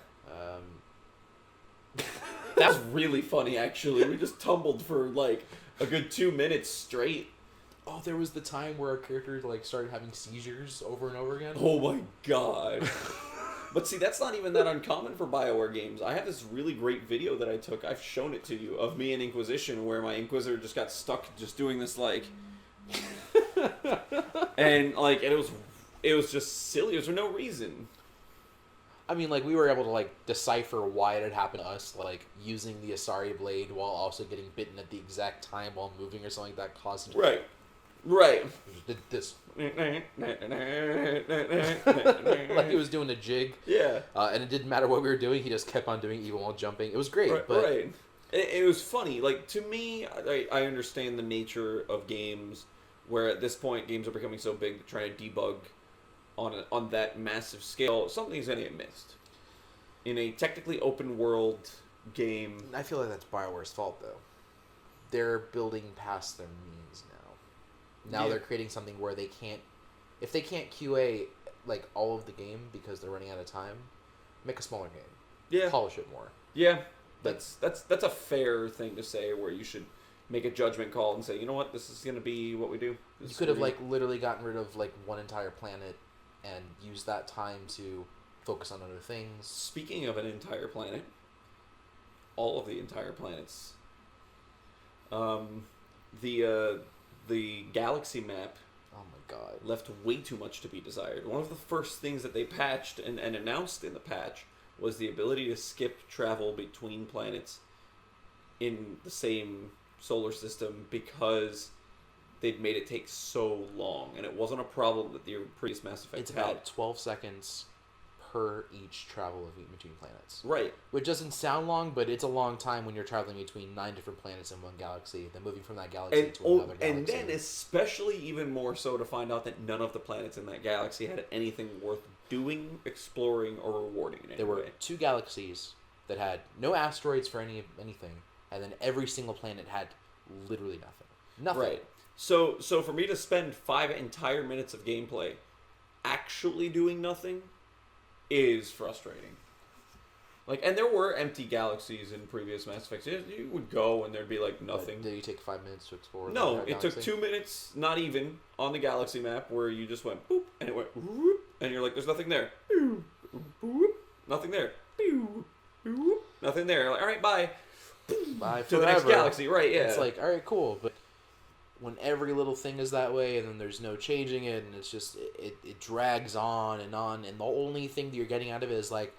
That was really funny, actually. We just tumbled for like a good 2 minutes straight. Oh, there was the time where our character like started having seizures over and over again. Oh my god. But see, that's not even that uncommon for BioWare games. I have this really great video that I took, I've shown it to you, of me in Inquisition, where my Inquisitor just got stuck just doing this, like... and, like, it was just silly. It was for no reason. I mean, like, we were able to, like, decipher why it had happened to us, like, using the Asari blade while also getting bitten at the exact time while moving or something like that caused... Right. Right. Did this. Like he was doing a jig. Yeah. And it didn't matter what we were doing, he just kept on doing evil while jumping. It was great. Right. But... Right. It was funny. Like, to me, I understand the nature of games where at this point games are becoming so big that trying to debug on that massive scale, something's going to get missed. In a technically open world game... I feel like that's BioWare's fault, though. They're building past their means now. Now they're creating something where they can't... If they can't QA, like, all of the game because they're running out of time, make a smaller game. Yeah. Polish it more. Yeah. That's a fair thing to say, where you should make a judgment call and say, you know what, this is going to be what we do. You could have, like, literally gotten rid of, like, one entire planet and used that time to focus on other things. Speaking of an entire planet, all of the entire planets, the galaxy map, oh my god, left way too much to be desired. One of the first things that they patched and announced in the patch was the ability to skip travel between planets in the same solar system because they'd made it take so long, and it wasn't a problem that the previous Mass Effect had. It's had. about 12 seconds per each travel of between planets. Right. Which doesn't sound long, but it's a long time when you're traveling between 9 different planets in one galaxy, then moving from that galaxy to another galaxy. And then especially even more so to find out that none of the planets in that galaxy had anything worth doing, exploring, or rewarding in any way. There were 2 galaxies that had no asteroids for anything, and then every single planet had literally nothing. Nothing. Right. So for me to spend 5 entire minutes of gameplay actually doing nothing is frustrating. Like, and there were empty galaxies in previous Mass Effects. You would go and there'd be like nothing. But did you take 5 minutes to explore? No, it took 2 minutes, not even, on the galaxy map where you just went boop and it went whoop, and you're like, there's nothing there. Boop, boop, nothing there. Boop, boop, nothing there. Like, all right, bye. Bye to the next galaxy, right? Yeah. It's like, all right, cool, but when every little thing is that way, and then there's no changing it, and it's just it drags on, and the only thing that you're getting out of it is like,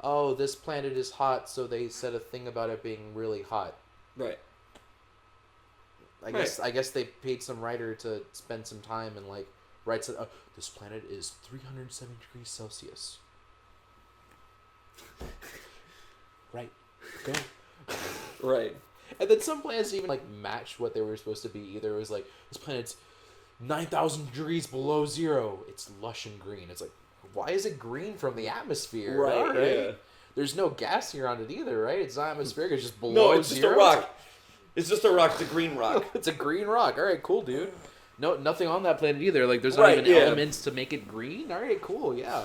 oh, this planet is hot, so they said a thing about it being really hot. Right. I guess they paid some writer to spend some time and like write some. Oh, this planet is 307 degrees Celsius. Right. Go. Right. And then some planets even like match what they were supposed to be. Either it was like, this planet's 9,000 degrees below zero. It's lush and green. It's like, why is it green from the atmosphere? Right. Yeah. There's no gas here on it either, right? It's not atmospheric. It's just below zero. No, it's zero. just a rock. It's just a rock. It's a green rock. It's a green rock. All right, cool, dude. No, nothing on that planet either. Like, there's not even elements to make it green. All right, cool. Yeah.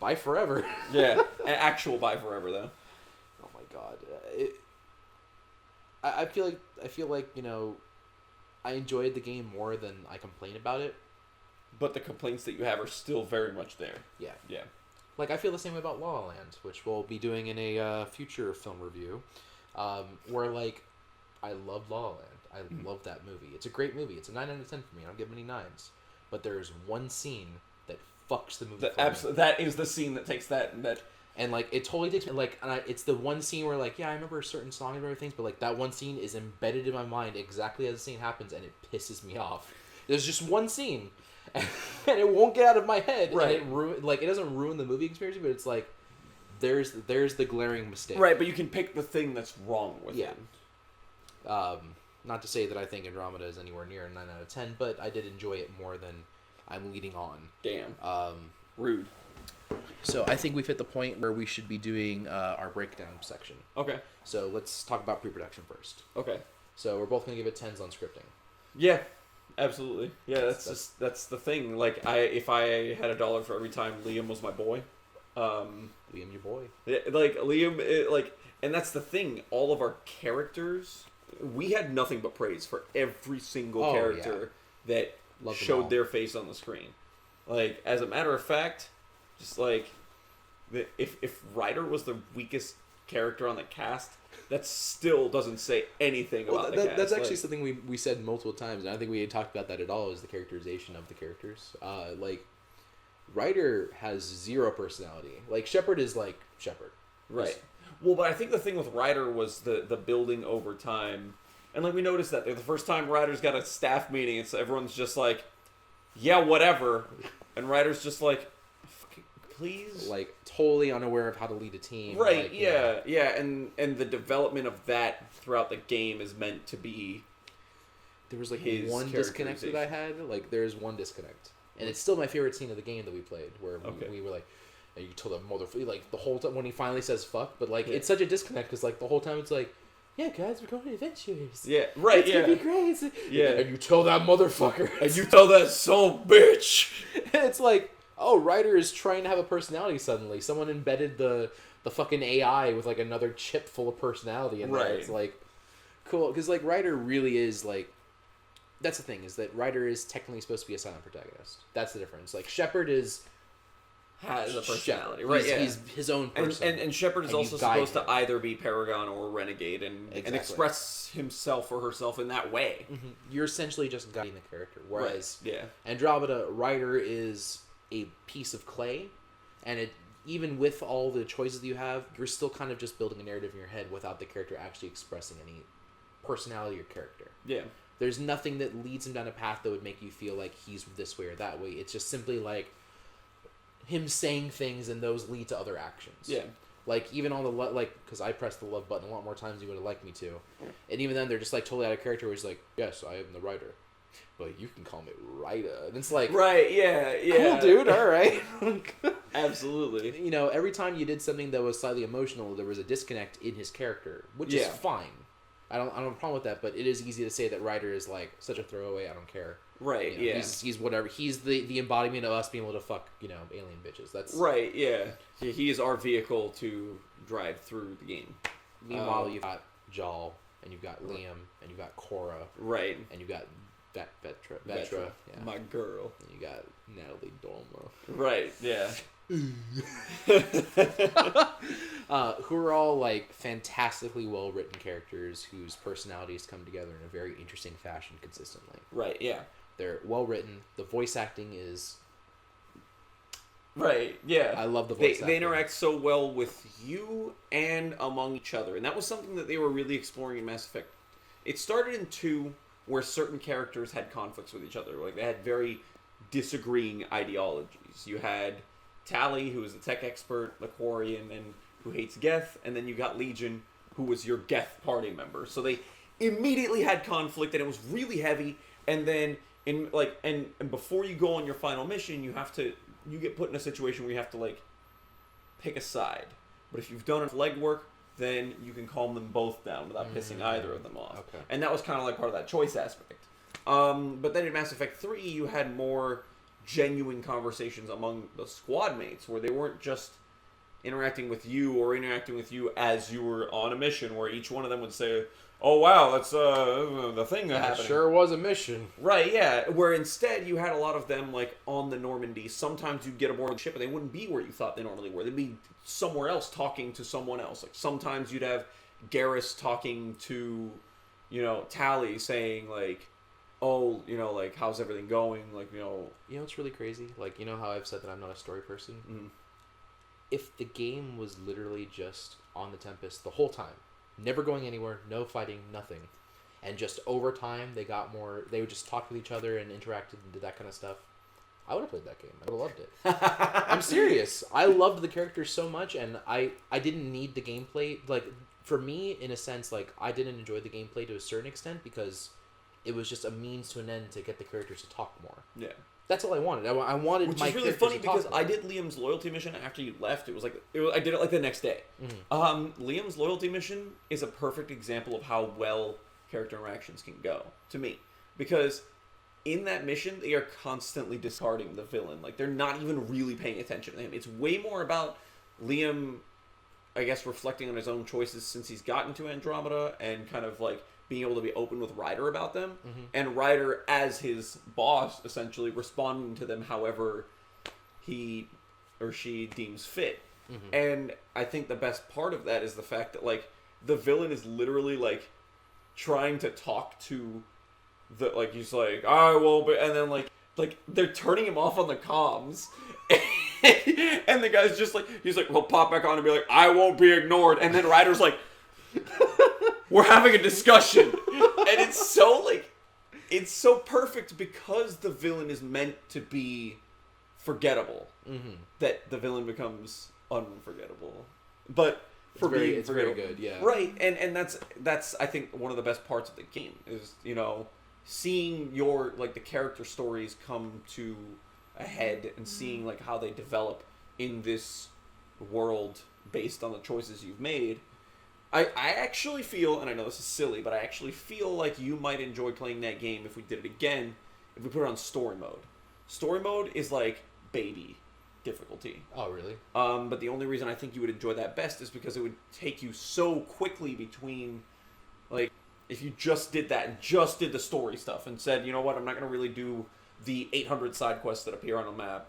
Bye forever. Yeah. An actual bye forever, though. Oh my god. I feel like, you know, I enjoyed the game more than I complain about it. But the complaints that you have are still very much there. Yeah. Yeah. Like, I feel the same way about La La Land, which we'll be doing in a future film review, where, like, I love La La Land. I love that movie. It's a great movie. It's a 9 out of 10 for me. I don't give many 9s. But there's one scene that fucks the movie for me. That is the scene that takes that... And, like, it totally takes... Like, it's the one scene where, like, yeah, I remember a certain song and everything, but, like, that one scene is embedded in my mind exactly as the scene happens, and it pisses me off. There's just one scene... and it won't get out of my head. Right. And it doesn't ruin the movie experience, but it's like there's the glaring mistake. Right, but you can pick the thing that's wrong with it. Not to say that I think Andromeda is anywhere near a 9 out of 10, but I did enjoy it more than I'm leading on. Damn. Rude. So I think we've hit the point where we should be doing our breakdown section. Okay. So let's talk about pre-production first. Okay. So we're both going to give it 10s on scripting. Yeah. Absolutely. Yeah, that's the thing. Like, if I had $1 for every time Liam was my boy, Liam, your boy. Like Liam, and that's the thing. All of our characters, we had nothing but praise for every single character that showed their face on the screen. Like, as a matter of fact, just like if Ryder was the weakest character on the cast, that still doesn't say anything about the cast. That's actually something we said multiple times, and I think we had talked about that at all, is the characterization of the characters. Like, Ryder has zero personality. Like, Shepard is like Shepard. Right. Well, but I think the thing with Ryder was the building over time. And, like, we noticed that the first time Ryder's got a staff meeting, it's everyone's just like, yeah, whatever. And Ryder's just like, please? Like, totally unaware of how to lead a team. Right, like, yeah, yeah, and the development of that throughout the game is meant to be... There was, like, one disconnect that I had. Like, there's one disconnect. And it's still my favorite scene of the game that we played, where we were like, and you told that motherfucker, like, the whole time, when he finally says fuck, but, like, it's such a disconnect, because, like, the whole time it's like, yeah, guys, we're going to adventures. Yeah, right, it's gonna be great. Yeah. And you tell that motherfucker. And you tell that soul bitch. And it's like, oh, Ryder is trying to have a personality suddenly. Someone embedded the fucking AI with, like, another chip full of personality in there. It's like, cool. Because, like, Ryder really is, like, that's the thing, is that Ryder is technically supposed to be a silent protagonist. That's the difference. Like, Shepard has a personality, Shepard. right? He's his own person. And Shepard is also supposed to either be Paragon or Renegade and express himself or herself in that way. Mm-hmm. You're essentially just guiding the character. Whereas right. Andromeda, Ryder is a piece of clay, and even with all the choices that you have, you're still kind of just building a narrative in your head without the character actually expressing any personality or character. Yeah. There's nothing that leads him down a path that would make you feel like he's this way or that way. It's just simply like him saying things, and those lead to other actions. Yeah. Like, even on the, because I pressed the love button a lot more times than you would have liked me to. And even then, they're just, like, totally out of character, where he's like, yes, I am the writer. But you can call me Ryder. And it's like... Right, yeah. Cool, dude, all right. Absolutely. You know, every time you did something that was slightly emotional, there was a disconnect in his character, which is fine. I don't have a problem with that, but it is easy to say that Ryder is like such a throwaway. I don't care. Right. You know, yeah. He's whatever. He's the embodiment of us being able to fuck alien bitches. That's right. Yeah. He is our vehicle to drive through the game. Meanwhile, you've got Jal, and you've got Liam, and you've got Cora. Right. And you've got Vetra. Yeah. My girl. And you got Natalie Dormer. Right. Yeah. Who are all like fantastically well written characters whose personalities come together in a very interesting fashion consistently. Right. Yeah. They're well written. The voice acting is right. Yeah. I love the voice acting. They interact so well with you and among each other, and that was something that they were really exploring in Mass Effect. It started in 2, where certain characters had conflicts with each other. Like, they had very disagreeing ideologies. You had Tali, who was the tech expert, the Quarian, and who hates Geth, and then you got Legion, who was your Geth party member. So they immediately had conflict, and it was really heavy. And then and before you go on your final mission, you get put in a situation where you have to like pick a side. But if you've done enough legwork, then you can calm them both down without pissing either of them off. Okay. And that was kind of like part of that choice aspect. But then in Mass Effect 3, you had more genuine conversations among the squad mates, where they weren't just interacting with you as you were on a mission, where each one of them would say, "Oh wow, that's the thing that happened." Sure was a mission. Right, yeah. Where instead you had a lot of them like on the Normandy. Sometimes you'd get aboard the ship and they wouldn't be where you thought they normally were. They'd be somewhere else talking to someone else. Like sometimes you'd have Garrus talking to, Tali, saying like, "Oh, like how's everything going?" Like, it's really crazy. Like, how I've said that I'm not a story person. Mm-hmm. If the game was literally just on the Tempest the whole time, never going anywhere, no fighting, nothing, and just over time they would just talk with each other and interacted and did that kind of stuff, I would have played that game. I would have loved it. I'm serious. I loved the characters so much, and I didn't need the gameplay. Like, for me, in a sense, like, I didn't enjoy the gameplay to a certain extent because it was just a means to an end to get the characters to talk more. Yeah. That's all I wanted. I wanted Which my is really characters funny to talk because more. I did Liam's loyalty mission after you left. I did it like the next day. Mm-hmm. Liam's loyalty mission is a perfect example of how well character interactions can go, to me. Because in that mission, they are constantly discarding the villain. Like, they're not even really paying attention to him. It's way more about Liam, I guess, reflecting on his own choices since he's gotten to Andromeda and kind of like being able to be open with Ryder about them, and Ryder as his boss, essentially responding to them however he or she deems fit. And I think the best part of that is the fact that like the villain is literally like trying to talk to the, like, he's like, "I won't be," and then like they're turning him off on the comms. And the guy's just like, he's like, "Well, pop back on," and be like, "I won't be ignored," and then Ryder's like, "We're having a discussion." And it's so perfect because the villain is meant to be forgettable, that the villain becomes unforgettable. But it's very good, yeah. Right, and that's I think one of the best parts of the game is, seeing your like the character stories come to a head and seeing like how they develop in this world based on the choices you've made. I actually feel, and I know this is silly, but I actually feel like you might enjoy playing that game if we did it again, if we put it on story mode. Story mode is like baby difficulty. Oh, really? But the only reason I think you would enjoy that best is because it would take you so quickly between, like, if you just did that and just did the story stuff and said, "You know what, I'm not going to really do the 800 side quests that appear on a map."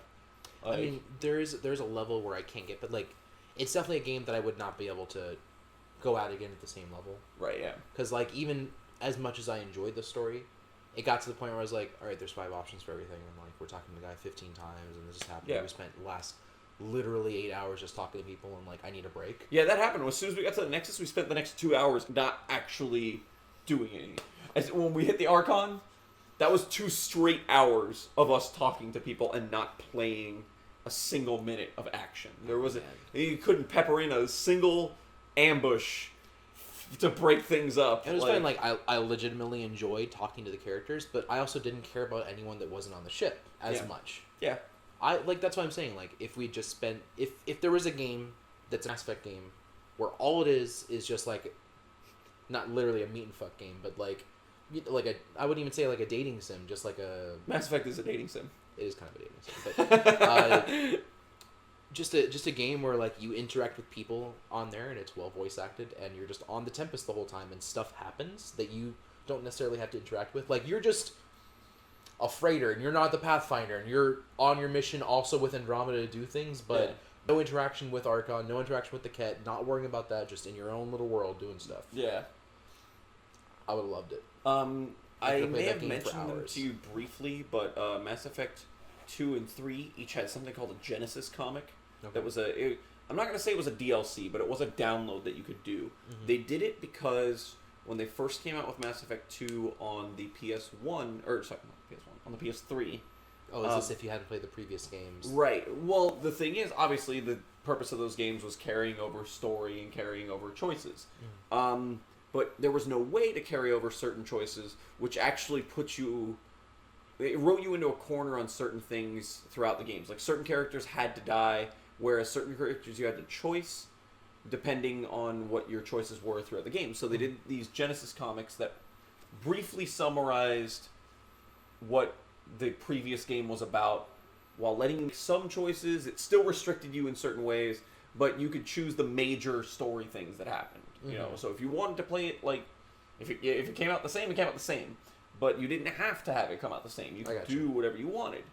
Like, I mean, there's a level where I can't get, but like, it's definitely a game that I would not be able to go at again at the same level. Right, yeah. Because, like, even as much as I enjoyed the story, it got to the point where I was like, all right, there's 5 options for everything, and like, we're talking to the guy 15 times, and this is happening. Yeah. We spent the last literally 8 hours just talking to people, and like, I need a break. Yeah, that happened. As soon as we got to the Nexus, we spent the next 2 hours not actually doing anything. When we hit the Archon, that was 2 straight hours of us talking to people and not playing a single minute of action. You couldn't pepper in a single ambush to break things up. And it was fine. Like, I legitimately enjoyed talking to the characters, but I also didn't care about anyone that wasn't on the ship as much. Yeah. That's what I'm saying. Like, if we just spent... If there was a game that's a Mass Effect game where all it is just, like, not literally a meet and fuck game, but like I wouldn't even say like a dating sim, just like a Mass Effect is a dating sim. It is kind of a dating sim, but just a game where like you interact with people on there and it's well voice acted and you're just on the Tempest the whole time and stuff happens that you don't necessarily have to interact with. Like you're just a freighter and you're not the Pathfinder and you're on your mission also with Andromeda to do things, but no interaction with Archon, no interaction with the Ket, not worrying about that, just in your own little world doing stuff. Yeah. I would have loved it. I may have mentioned them to you briefly, but Mass Effect 2 and 3 each had something called a Genesis comic. Okay. That was I'm not going to say it was a DLC, but it was a download that you could do. Mm-hmm. They did it because when they first came out with Mass Effect 2 on the PS1, or sorry, not PS1, on the PS3. Oh, is this if you hadn't played the previous games? Right. Well, the thing is, obviously, the purpose of those games was carrying over story and carrying over choices. Mm. But there was no way to carry over certain choices, which actually it wrote you into a corner on certain things throughout the games. Like, certain characters had to die, whereas certain characters you had to choice depending on what your choices were throughout the game. So they did these Genesis comics that briefly summarized what the previous game was about, while letting you make some choices. It still restricted you in certain ways, but you could choose the major story things that happened. Mm-hmm. You know, so if you wanted to play it like, if it came out the same, it came out the same. But you didn't have to have it come out the same. You could do whatever you wanted.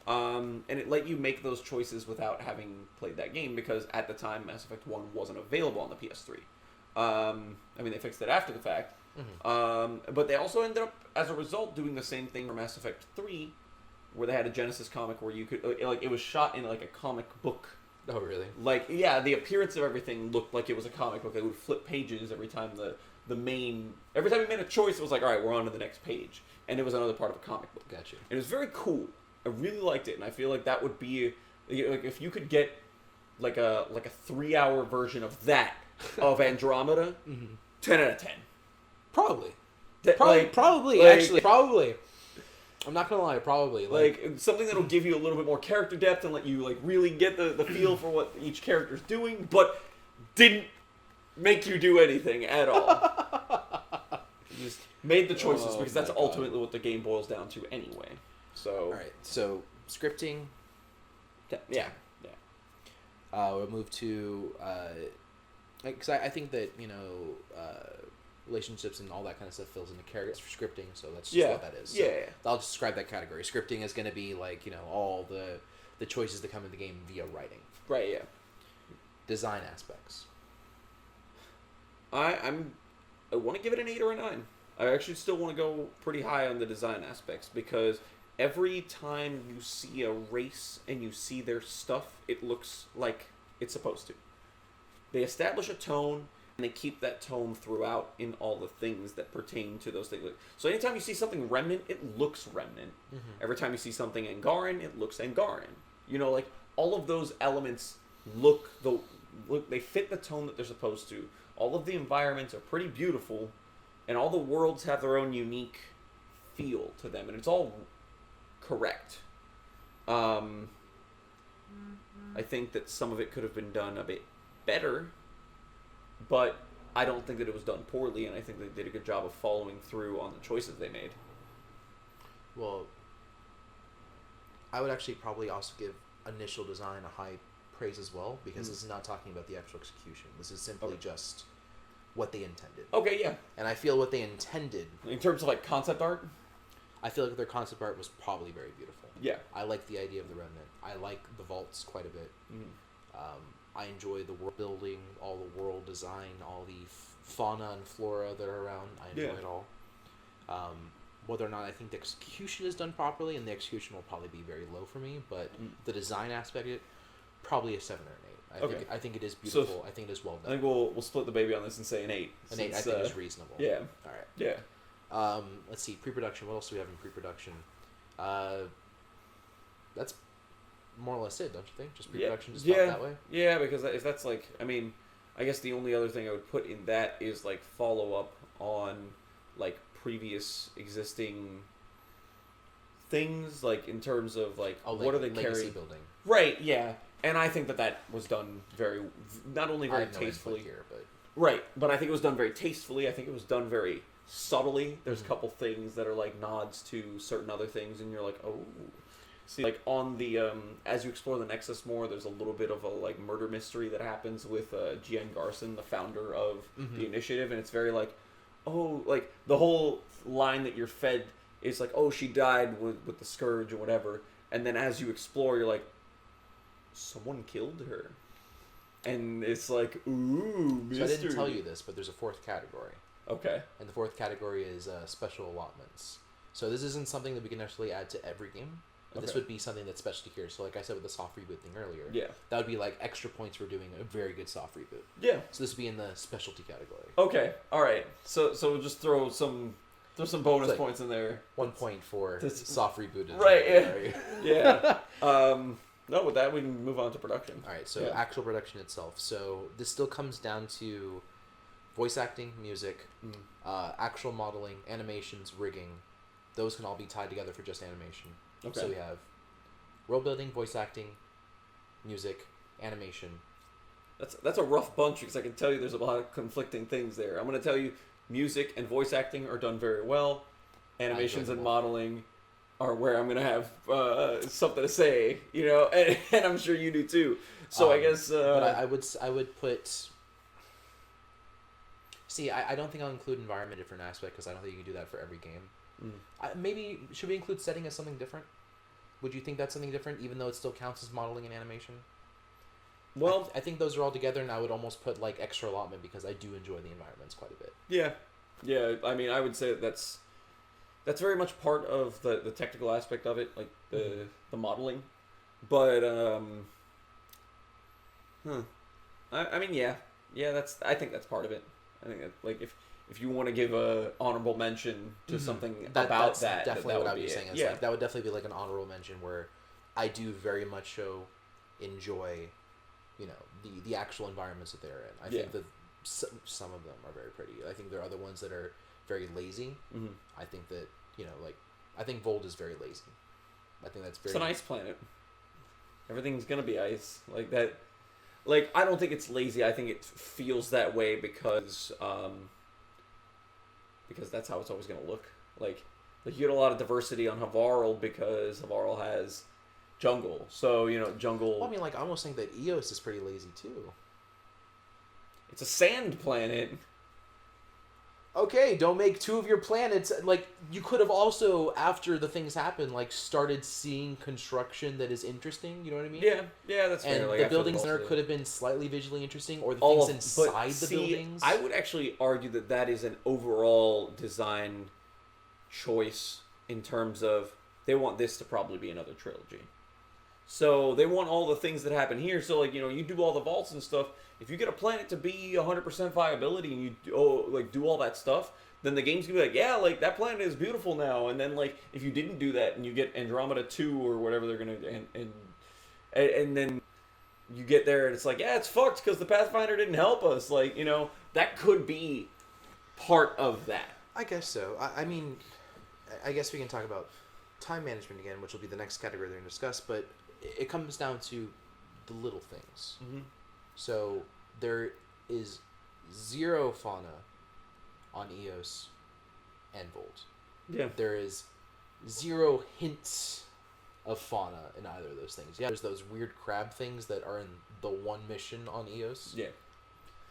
And it let you make those choices without having played that game, because at the time Mass Effect 1 wasn't available on the PS3. I mean, they fixed it after the fact. Mm-hmm. But they also ended up, as a result, doing the same thing for Mass Effect 3, where they had a Genesis comic where you could, like, it was shot in, like, a comic book. Oh, really? Like, yeah, the appearance of everything looked like it was a comic book. They would flip pages every time every time you made a choice, it was like, all right, we're on to the next page. And it was another part of a comic book. Gotcha. And it was very cool. I really liked it, and I feel like that would be, like, if you could get, like a 3-hour version of that, of Andromeda, mm-hmm. 10 out of 10. Probably. Probably. I'm not gonna lie, probably. Like something that'll give you a little bit more character depth and let you, like, really get the feel for what each character's doing, but didn't make you do anything at all. You just made the choices, because that's ultimately what the game boils down to anyway. So. Alright, so scripting. Yeah. We'll move to, because I think that, relationships and all that kind of stuff fills into characters for scripting, so that's just what that is. So I'll just describe that category. Scripting is going to be like, all the choices that come in the game via writing. Right, yeah. Design aspects. I want to give it an 8 or a 9. I actually still want to go pretty high on the design aspects, because every time you see a race and you see their stuff, it looks like it's supposed to. They establish a tone, and they keep that tone throughout in all the things that pertain to those things. So anytime you see something Remnant, it looks Remnant. Mm-hmm. Every time you see something Angaran, it looks Angaran. Like, all of those elements they fit the tone that they're supposed to. All of the environments are pretty beautiful, and all the worlds have their own unique feel to them, and it's all correct. I think that some of it could have been done a bit better, but I don't think that it was done poorly, and I think they did a good job of following through on the choices they made. Well, I would actually probably also give initial design a high praise as well, because this is not talking about the actual execution. This is simply just what they intended. Okay, yeah. And I feel what they intended... In terms of, like, concept art? I feel like their concept art was probably very beautiful. Yeah. I like the idea of the Remnant. I like the vaults quite a bit. Mm-hmm. I enjoy the world building, all the world design, all the fauna and flora that are around. I enjoy it all. Whether or not I think the execution is done properly, and the execution will probably be very low for me, but the design aspect of it, probably a 7 or an 8. I think it is beautiful. So I think it is well done. I think we'll split the baby on this and say an 8. An 8 I think is reasonable. Yeah. All right. Yeah. Let's see, pre-production. What else do we have in pre-production? That's more or less it, don't you think? Just pre-production, just that way? Yeah, because if that's like, I guess the only other thing I would put in that is, like, follow-up on, like, previous existing things, like, in terms of, like, what are they carrying? Building. Right, yeah. And I think that was done not only very tastefully. Here, but Right, but I think it was done very tastefully. I think it was done very subtly. There's a couple things that are like nods to certain other things, and you're like, oh. See, like on the as you explore the Nexus more, there's a little bit of a like murder mystery that happens with Gian Garson, the founder of the Initiative, and it's very like, oh, like the whole line that you're fed is like, oh, she died with the Scourge or whatever, and then as you explore, you're like, someone killed her. And it's like, ooh, mystery. So I didn't tell you this, but there's a fourth category. Okay. And the fourth category is special allotments. So this isn't something that we can necessarily add to every game. But this would be something that's special here. So like I said with the soft reboot thing earlier, that would be like extra points for doing a very good soft reboot. Yeah. So this would be in the specialty category. Okay. All right. So we'll just throw some bonus like points in there. 1 point for soft reboot. Right. Yeah. No, with that, we can move on to production. All right, so actual production itself. So this still comes down to voice acting, music, actual modeling, animations, rigging. Those can all be tied together for just animation. Okay. So we have world building, voice acting, music, animation. That's a rough bunch because I can tell you there's a lot of conflicting things there. I'm going to tell you music and voice acting are done very well. Animations and modeling are where I'm gonna have something to say, you know, and I'm sure you do too. So I guess. But I would put. See, I don't think I'll include environment different aspect because I don't think you can do that for every game. Maybe should we include setting as something different? Would you think that's something different, even though it still counts as modeling and animation? Well, I think those are all together, and I would almost put like extra allotment because I do enjoy the environments quite a bit. Yeah. I mean, I would say that's very much part of the technical aspect of it, like the modeling. But I mean, yeah, I think that's part of it. I think that, like if you want to give a honorable mention to something that's definitely what I was saying. Like, that would definitely be like an honorable mention where I do very much so enjoy, you know, the actual environments that they're in. I think that some of them are very pretty. I think there are other ones that are very lazy. I think that, you know, like, I think Vold is very lazy. I think that's very... It's an ice planet. Everything's gonna be ice. Like, that... Like, I don't think it's lazy. I think it feels that way because that's how it's always gonna look. Like you get a lot of diversity on Havarl because Havarl has jungle. So, you know, jungle... Well, I mean, like, I almost think that Eos is pretty lazy, too. It's a sand planet. Okay, don't make two of your planets. Like, you could have also, after the things happen, like, started seeing construction that is interesting. You know what I mean? Yeah, that's fair. And like, the buildings there could have been slightly visually interesting, or the things inside the buildings. I would actually argue that is an overall design choice in terms of they want this to probably be another trilogy. So they want all the things that happen here. So, like, you know, you do all the vaults and stuff. If you get a planet to be 100% viability and you do all that stuff, then the game's gonna be like, yeah, like, that planet is beautiful now. And then, like, if you didn't do that and you get Andromeda 2 or whatever they're gonna and then you get there and it's like, yeah, it's fucked because the Pathfinder didn't help us. Like, you know, that could be part of that. I guess so. I mean, I guess we can talk about time management again, which will be the next category they're going to discuss, but it comes down to the little things. So there is 0 fauna on Eos and Vold. Yeah. There is 0 hints of fauna in either of those things. Yeah, there's those weird crab things that are in the one mission on Eos. Yeah.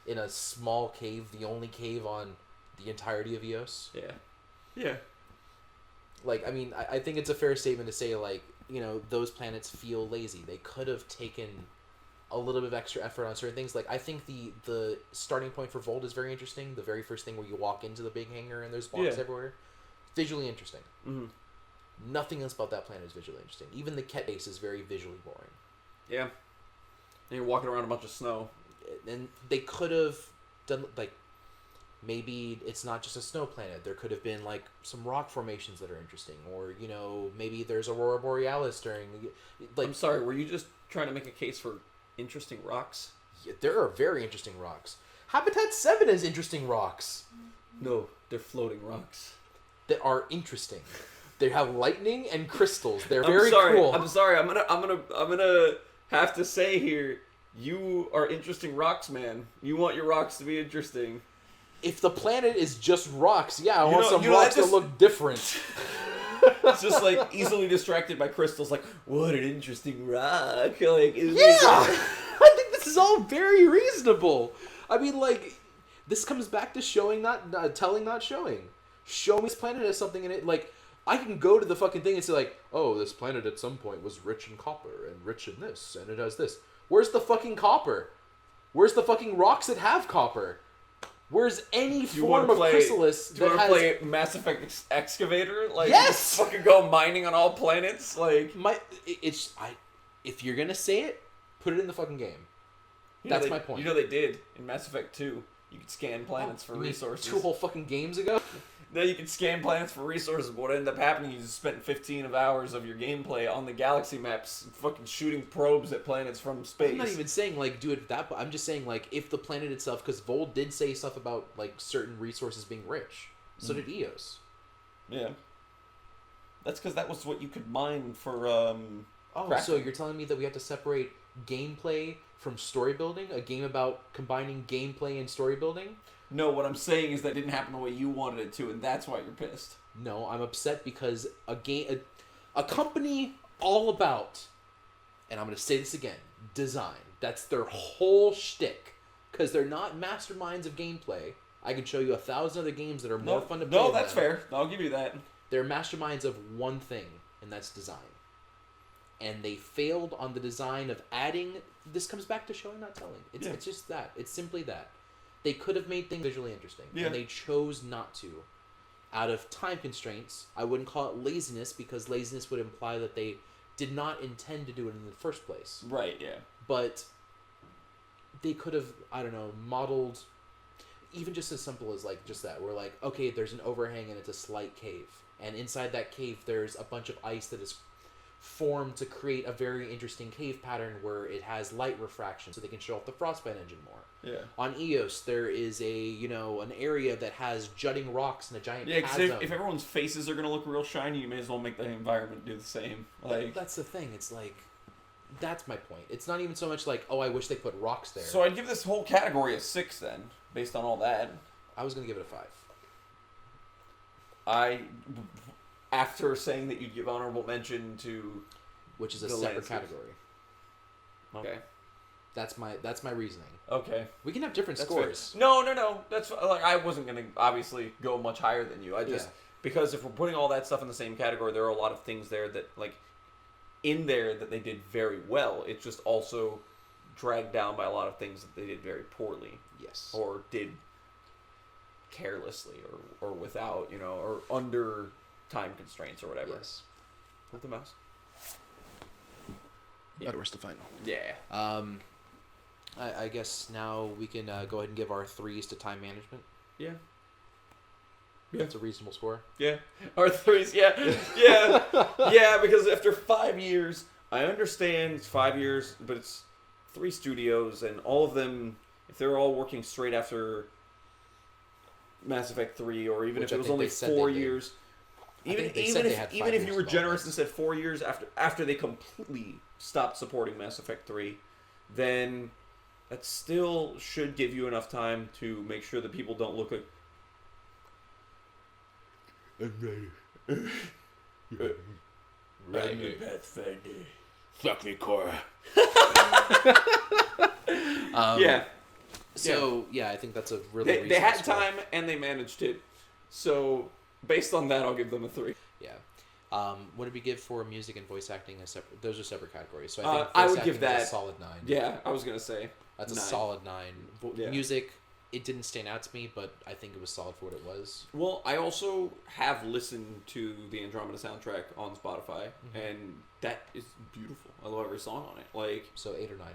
In a small cave, the only cave on the entirety of Eos. Yeah. Yeah. Like, I mean, I think it's a fair statement to say, like, you know, those planets feel lazy. They could have taken a little bit of extra effort on certain things. Like, I think the starting point for Vold is very interesting. The very first thing where you walk into the big hangar and there's blocks everywhere. Visually interesting. Nothing else about that planet is visually interesting. Even the Ket base is very visually boring. Yeah. And you're walking around a bunch of snow. And they could have done, like, maybe it's not just a snow planet. There could have been, like, some rock formations that are interesting. Or, you know, maybe there's Aurora Borealis during... Like, I'm sorry, were you just trying to make a case for interesting rocks? Yeah, there are very interesting rocks. Habitat 7 has interesting rocks. No, they're floating rocks. That are interesting. They have lightning and crystals. They're very cool. I'm sorry. I'm gonna have to say here, You are interesting rocks, man. You want your rocks to be interesting. If the planet is just rocks, yeah, I want some rocks that look different. It's just like easily distracted by crystals. Like, what an interesting rock! Like, I think this is all very reasonable. I mean, like, this comes back to showing, not telling, not showing. Show me this planet has something in it. Like, I can go to the fucking thing and say, like, oh, this planet at some point was rich in copper and rich in this, and it has this. Where's the fucking copper? Where's the fucking rocks that have copper? Where's any form of chrysalis that has... Do you want to play Mass Effect Excavator? Like, yes! Fucking go mining on all planets? Like... If you're gonna say it, put it in the fucking game. That's my point. You know they did in Mass Effect 2. You could scan planets for resources. 2 whole fucking games ago? Then you could scan planets for resources, but what ended up happening is you spent 15 hours of your gameplay on the galaxy maps fucking shooting probes at planets from space. I'm not even saying, like, do it that, but I'm just saying, like, if the planet itself, because Vol did say stuff about, like, certain resources being rich. So did EOS. Yeah. That's because that was what you could mine for, so you're telling me that we have to separate gameplay from story building? A game about combining gameplay and story building? No, what I'm saying is that didn't happen the way you wanted it to, and that's why you're pissed. No, I'm upset because a company all about, and I'm going to say this again, design. That's their whole shtick. Because they're not masterminds of gameplay. I can show you 1,000 other games that are more fun to play. No, that's fair. I'll give you that. They're masterminds of one thing, and that's design. And they failed on the design of adding... This comes back to showing, not telling. It's just that. It's simply that. They could have made things visually interesting, and they chose not to. Out of time constraints, I wouldn't call it laziness, because laziness would imply that they did not intend to do it in the first place. Right, yeah. But they could have, I don't know, modeled, even just as simple as, like, just that. We're like, okay, there's an overhang and it's a slight cave. And inside that cave, there's a bunch of ice that is formed to create a very interesting cave pattern where it has light refraction, so they can show off the Frostbite engine more. Yeah. On EOS, there is an area that has jutting rocks and a giant chasm. Yeah, because if everyone's faces are going to look real shiny, you may as well make the environment do the same. Like, that's the thing. It's like, that's my point. It's not even so much like, oh, I wish they put rocks there. So I'd give this whole category a 6 then, based on all that. I was going to give it a 5. After saying that you'd give honorable mention to... Which is a separate category. Okay. That's my reasoning. Okay. We can have different scores. Fair. No. That's like, I wasn't going to obviously go much higher than you. Because if we're putting all that stuff in the same category, there are a lot of things there that, like, in there that they did very well. It's just also dragged down by a lot of things that they did very poorly. Yes. Or did carelessly or without, or under time constraints or whatever. Yes. With the mouse. Yeah. Where's the final? Yeah. I guess now we can go ahead and give our 3s to time management. Yeah. That's a reasonable score. Yeah. Our 3s, yeah. Yeah, because after 5 years, I understand it's 5 years, but it's 3 studios, and all of them, if they're all working straight after Mass Effect 3, or even if it was only 4 years... Even if you were generous and said 4 years after they completely stopped supporting Mass Effect 3, then that still should give you enough time to make sure that people don't look like... Remy Pathfinder. Fuck me, Cora. Yeah. So, yeah, I think that's a really They had score. time, and they managed it. So... Based on that, I'll give them a 3. Yeah. What did we give for music and voice acting? Those are separate categories. So I think I would give that a solid 9. Yeah, I was gonna say that's 9. a solid 9. Yeah. Music, it didn't stand out to me, but I think it was solid for what it was. Well, I also have listened to the Andromeda soundtrack on Spotify, and that is beautiful. I love every song on it. Like, so 8 or 9.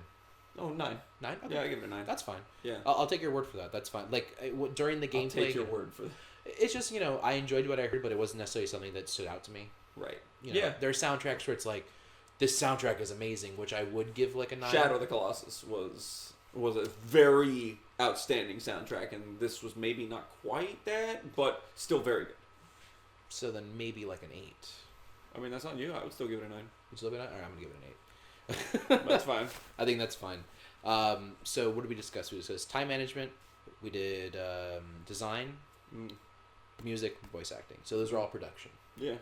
Oh, 9. 9? Okay. Yeah, I give it a 9. That's fine. Yeah, I'll take your word for that. That's fine. Like during the gameplay, I'll take your word for that. It's just, I enjoyed what I heard, but it wasn't necessarily something that stood out to me. Right. Yeah. There are soundtracks where it's like, this soundtrack is amazing, which I would give like a 9. Shadow of the Colossus was a very outstanding soundtrack, and this was maybe not quite that, but still very good. So then maybe like an 8. I mean, that's on you. I would still give it a 9. Would you still give it a 9? Alright, I'm going to give it an That's fine. I think that's fine. So what did we discuss? We discussed time management. We did design, music, voice acting. So those are all production. Yeah.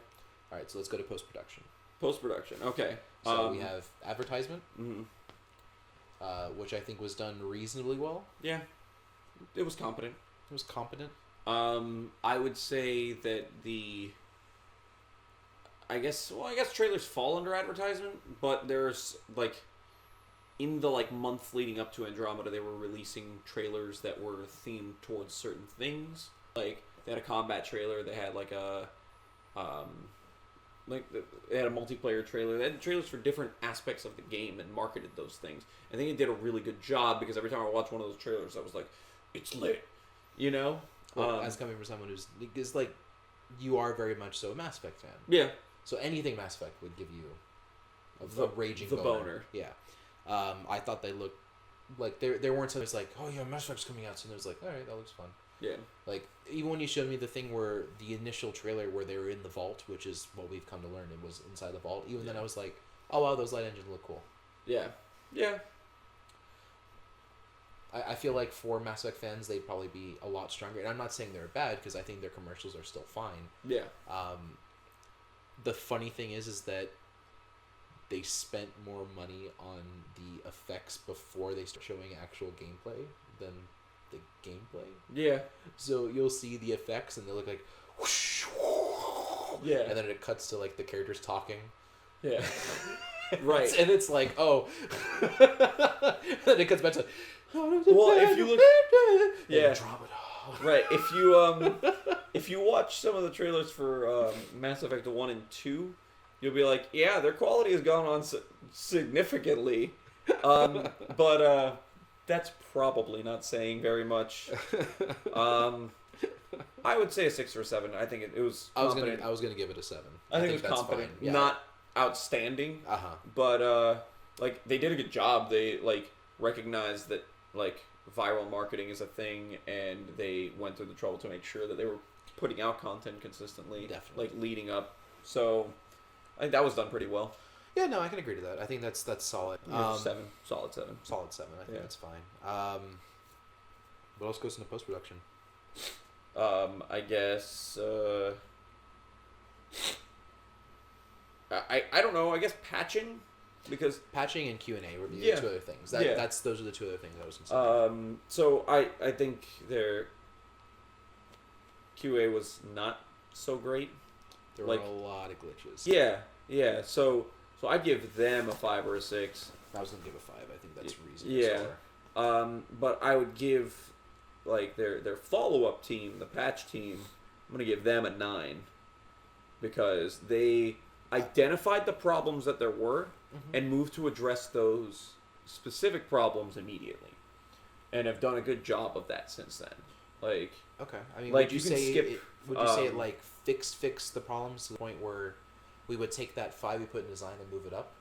All right, so let's go to post-production. Post-production, okay. So we have advertisement, mm-hmm. Which I think was done reasonably well. Yeah. It was competent. It was competent. I would say that I guess trailers fall under advertisement, but there's, like, in the, like, month leading up to Andromeda, they were releasing trailers that were themed towards certain things. Like, they had a combat trailer, they had, like, they had a multiplayer trailer. They had trailers for different aspects of the game and marketed those things. I think it did a really good job because every time I watched one of those trailers, I was like, it's lit. You know? Well, as coming from someone is like, you are very much so a Mass Effect fan. Yeah. So anything Mass Effect would give you a raging boner. Yeah. I thought they looked like there weren't something like, oh yeah, Mass Effect's coming out soon. It was like, all right, that looks fun. Yeah. Like, even when you showed me the thing where the initial trailer where they were in the vault, which is what we've come to learn, it was inside the vault. Even then, I was like, oh wow, those light engines look cool. Yeah. Yeah. I feel like for Mass Effect fans, they'd probably be a lot stronger. And I'm not saying they're bad, because I think their commercials are still fine. Yeah. The funny thing is that they spent more money on the effects before they start showing actual gameplay than the gameplay. Yeah. So you'll see the effects, and they look like whoosh, whoosh, yeah. And then it cuts to, like, the characters talking. Yeah. Right. And it's like, oh. And then it cuts back to, well, if you look, yeah, Andromeda. Right. If you watch some of the trailers for Mass Effect 1 and 2, you'll be like, yeah, their quality has gone on significantly, but that's probably not saying very much. I would say a 6 or a 7. I think it was competent. I was gonna give it a 7. I think it was competent. Yeah. Not outstanding. But like, they did a good job. They, like, recognized that, like, viral marketing is a thing, and they went through the trouble to make sure that they were putting out content consistently. Definitely. Like, leading up. So I think that was done pretty well. Yeah, no, I can agree to that. I think that's solid. 7. Solid 7. Solid 7. I think that's fine. What else goes into post-production? I guess, I don't know. I guess patching, because patching and Q&A were the two other things. Those are the two other things I was considering. So I think their QA was not so great. There were a lot of glitches. Yeah. So I'd give them a 5 or a 6. I was gonna give a 5. I think that's reasonable. Yeah. But I would give, like, their follow-up team, the patch team, I'm gonna give them a 9, because they identified the problems that there were and moved to address those specific problems immediately, and have done a good job of that since then. Like, okay, I mean, like, would you say it like fix the problems to the point where we would take that 5 we put in design and move it up?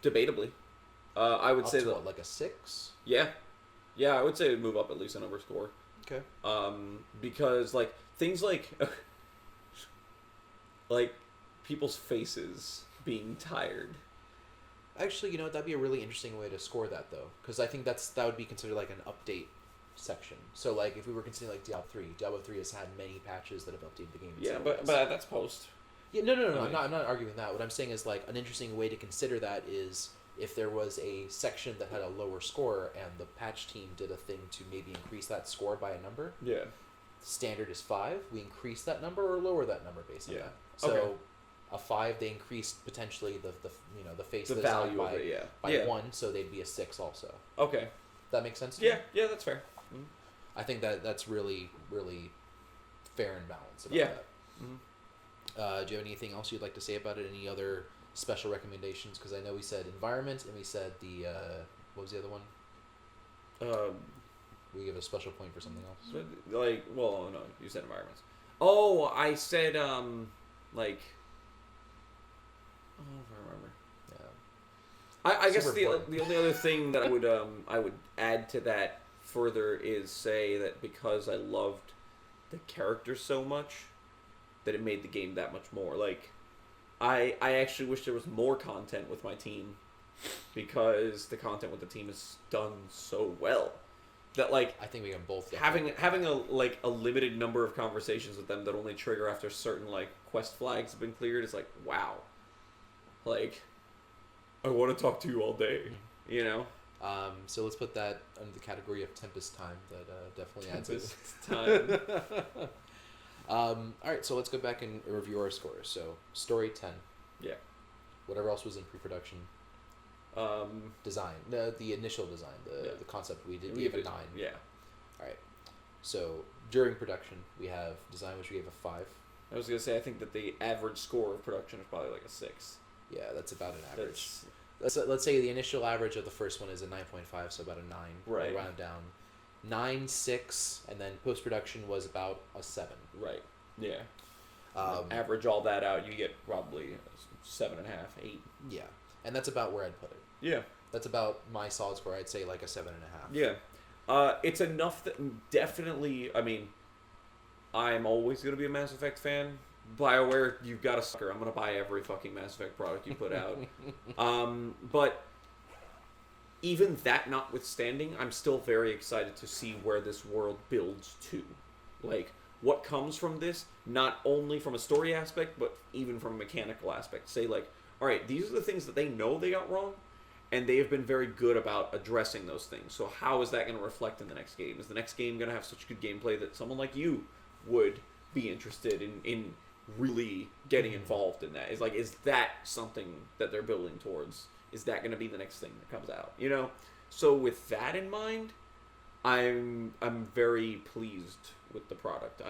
Debatably, I would say that, like a 6. Yeah, I would say it'd move up at least a number score. Okay. Because, like, things like like people's faces being tired. Actually, you know, that'd be a really interesting way to score that, though, because I think that would be considered like an update section. So, like, if we were considering, like, Diablo 3 has had many patches that have updated the game. Yeah, but that's post. Yeah, no. I'm not arguing that. What I'm saying is, like, an interesting way to consider that is if there was a section that had a lower score and the patch team did a thing to maybe increase that score by a number. Yeah. Standard is 5. We increase that number or lower that number based on that. So a 5, they increased potentially the face the value by, of it, by 1, so they'd be a 6 also. Okay. That makes sense to you? you? Yeah, that's fair. Mm-hmm. I think that's really, really fair and balanced about that. Mm-hmm. Do you have anything else you'd like to say about it? Any other special recommendations? Because I know we said environment, and we said the what was the other one? We give a special point for something else. Like, well, no, you said environments. Oh, I said like, I don't know if I remember. Yeah. I guess the only other thing that I would add to that further is say that because I loved the characters so much, that it made the game that much more. Like, I actually wish there was more content with my team, because the content with the team is done so well that like I think we can both having a limited number of conversations with them that only trigger after certain like quest flags have been cleared is like, wow, like I want to talk to you all day, you know. So let's put that under the category of Tempest time. That definitely adds time. All right, so let's go back and review our scores. So story 10. Yeah. Whatever else was in pre-production. Design, the initial design, the concept we gave a 9. Yeah. All right. So during production, we have design, which we gave a 5. I was gonna say I think that the average score of production is probably like a 6. Yeah, that's about an average. Let's say the initial average of the first one is a 9.5, so about a 9. Right. We'll round down. 9, 6, and then post production was about a 7. Right. Yeah. Average all that out, you get probably 7.5, 8. Yeah, and that's about where I'd put it. Yeah. That's about my solid score. I'd say like a 7.5. Yeah. It's enough that definitely. I mean, I'm always gonna be a Mass Effect fan. BioWare, you've got a sucker. I'm gonna buy every fucking Mass Effect product you put out. But even that notwithstanding, I'm still very excited to see where this world builds to. Like, what comes from this, not only from a story aspect, but even from a mechanical aspect. Say, like, all right, these are the things that they know they got wrong, and they have been very good about addressing those things. So how is that going to reflect in the next game? Is the next game going to have such good gameplay that someone like you would be interested in really getting involved in that? Is that something that they're building towards? Is that going to be the next thing that comes out? You know? So with that in mind, I'm very pleased with the product.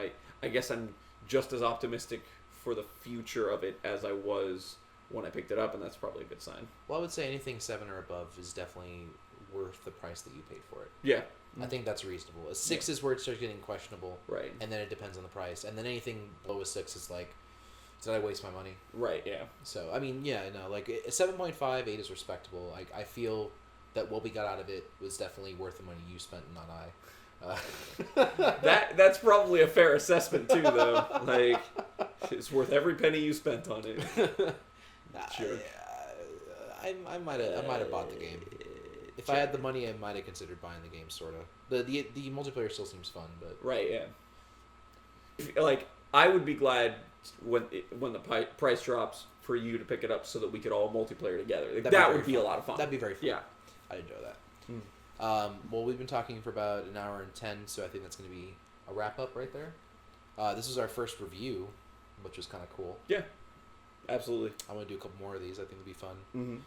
I guess I'm just as optimistic for the future of it as I was when I picked it up, and that's probably a good sign. Well, I would say anything 7 or above is definitely worth the price that you paid for it. Yeah. I think that's reasonable. A 6 is where it starts getting questionable. Right. And then it depends on the price. And then anything below a 6 is like, did I waste my money? Right, yeah. So, I mean, yeah, no, like, a 7.5, 8 is respectable. I feel that what we got out of it was definitely worth the money you spent, not I. That's probably a fair assessment, too, though. Like, it's worth every penny you spent on it. Sure. I might have bought the game. If I had the money, I might have considered buying the game, sort of. The multiplayer still seems fun, but... Right, yeah. Like, I would be glad when the price drops for you to pick it up so that we could all multiplayer together. Like, that would be a lot of fun. That'd be very fun. Yeah. I'd enjoy that. Well, we've been talking for about an hour and 10, so I think that's going to be a wrap-up right there. This is our first review, which was kind of cool. Yeah. Absolutely. I want to do a couple more of these. I think it'd be fun. Mm-hmm.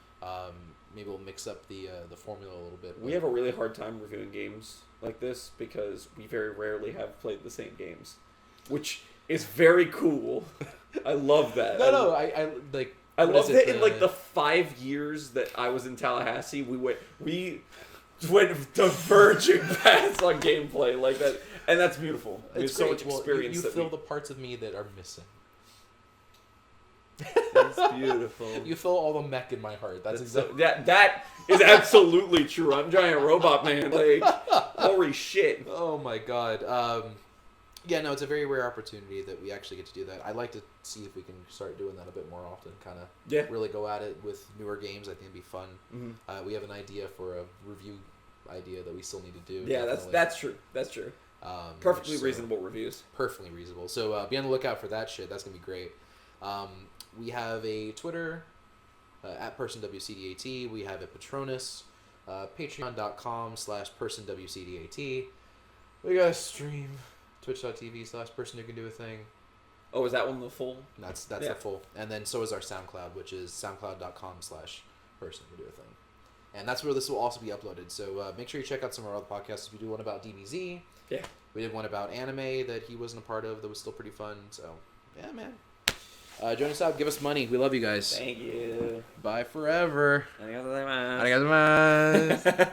Maybe we'll mix up the formula a little bit. We have a really hard time reviewing games like this because we very rarely have played the same games, which is very cool. I love that. I like. I love that in like the 5 years that I was in Tallahassee, we went diverging paths on gameplay like that, and that's beautiful. There's so much experience. You fill the parts of me that are missing. That's beautiful. You fill all the mech in my heart. That's exactly that is absolutely true. I'm Giant Robot Man. Like, holy shit. Oh my god. Yeah, no, it's a very rare opportunity that we actually get to do that. I'd like to see if we can start doing that a bit more often. Kind of really go at it with newer games. I think it'd be fun. Mm-hmm. We have an idea for a review idea that we still need to do. Yeah, definitely. that's true. That's true. Perfectly reasonable reviews. Perfectly reasonable. So be on the lookout for that shit. That's gonna be great. We have a Twitter, at PersonWCDAT. We have a Patronus, patreon.com/PersonWCDAT. We got a stream, twitch.tv/PersonWhoCanDoAthing. Oh, is that one the full? That's the full. And then so is our SoundCloud, which is soundcloud.com/PersonWhoCanDoAthing. And that's where this will also be uploaded. So make sure you check out some of our other podcasts. We do one about DBZ. Yeah. We did one about anime that he wasn't a part of that was still pretty fun. So, yeah, man. Join us out. Give us money. We love you guys. Thank you. Bye forever. Arigatou gozaimasu. Arigatou gozaimasu.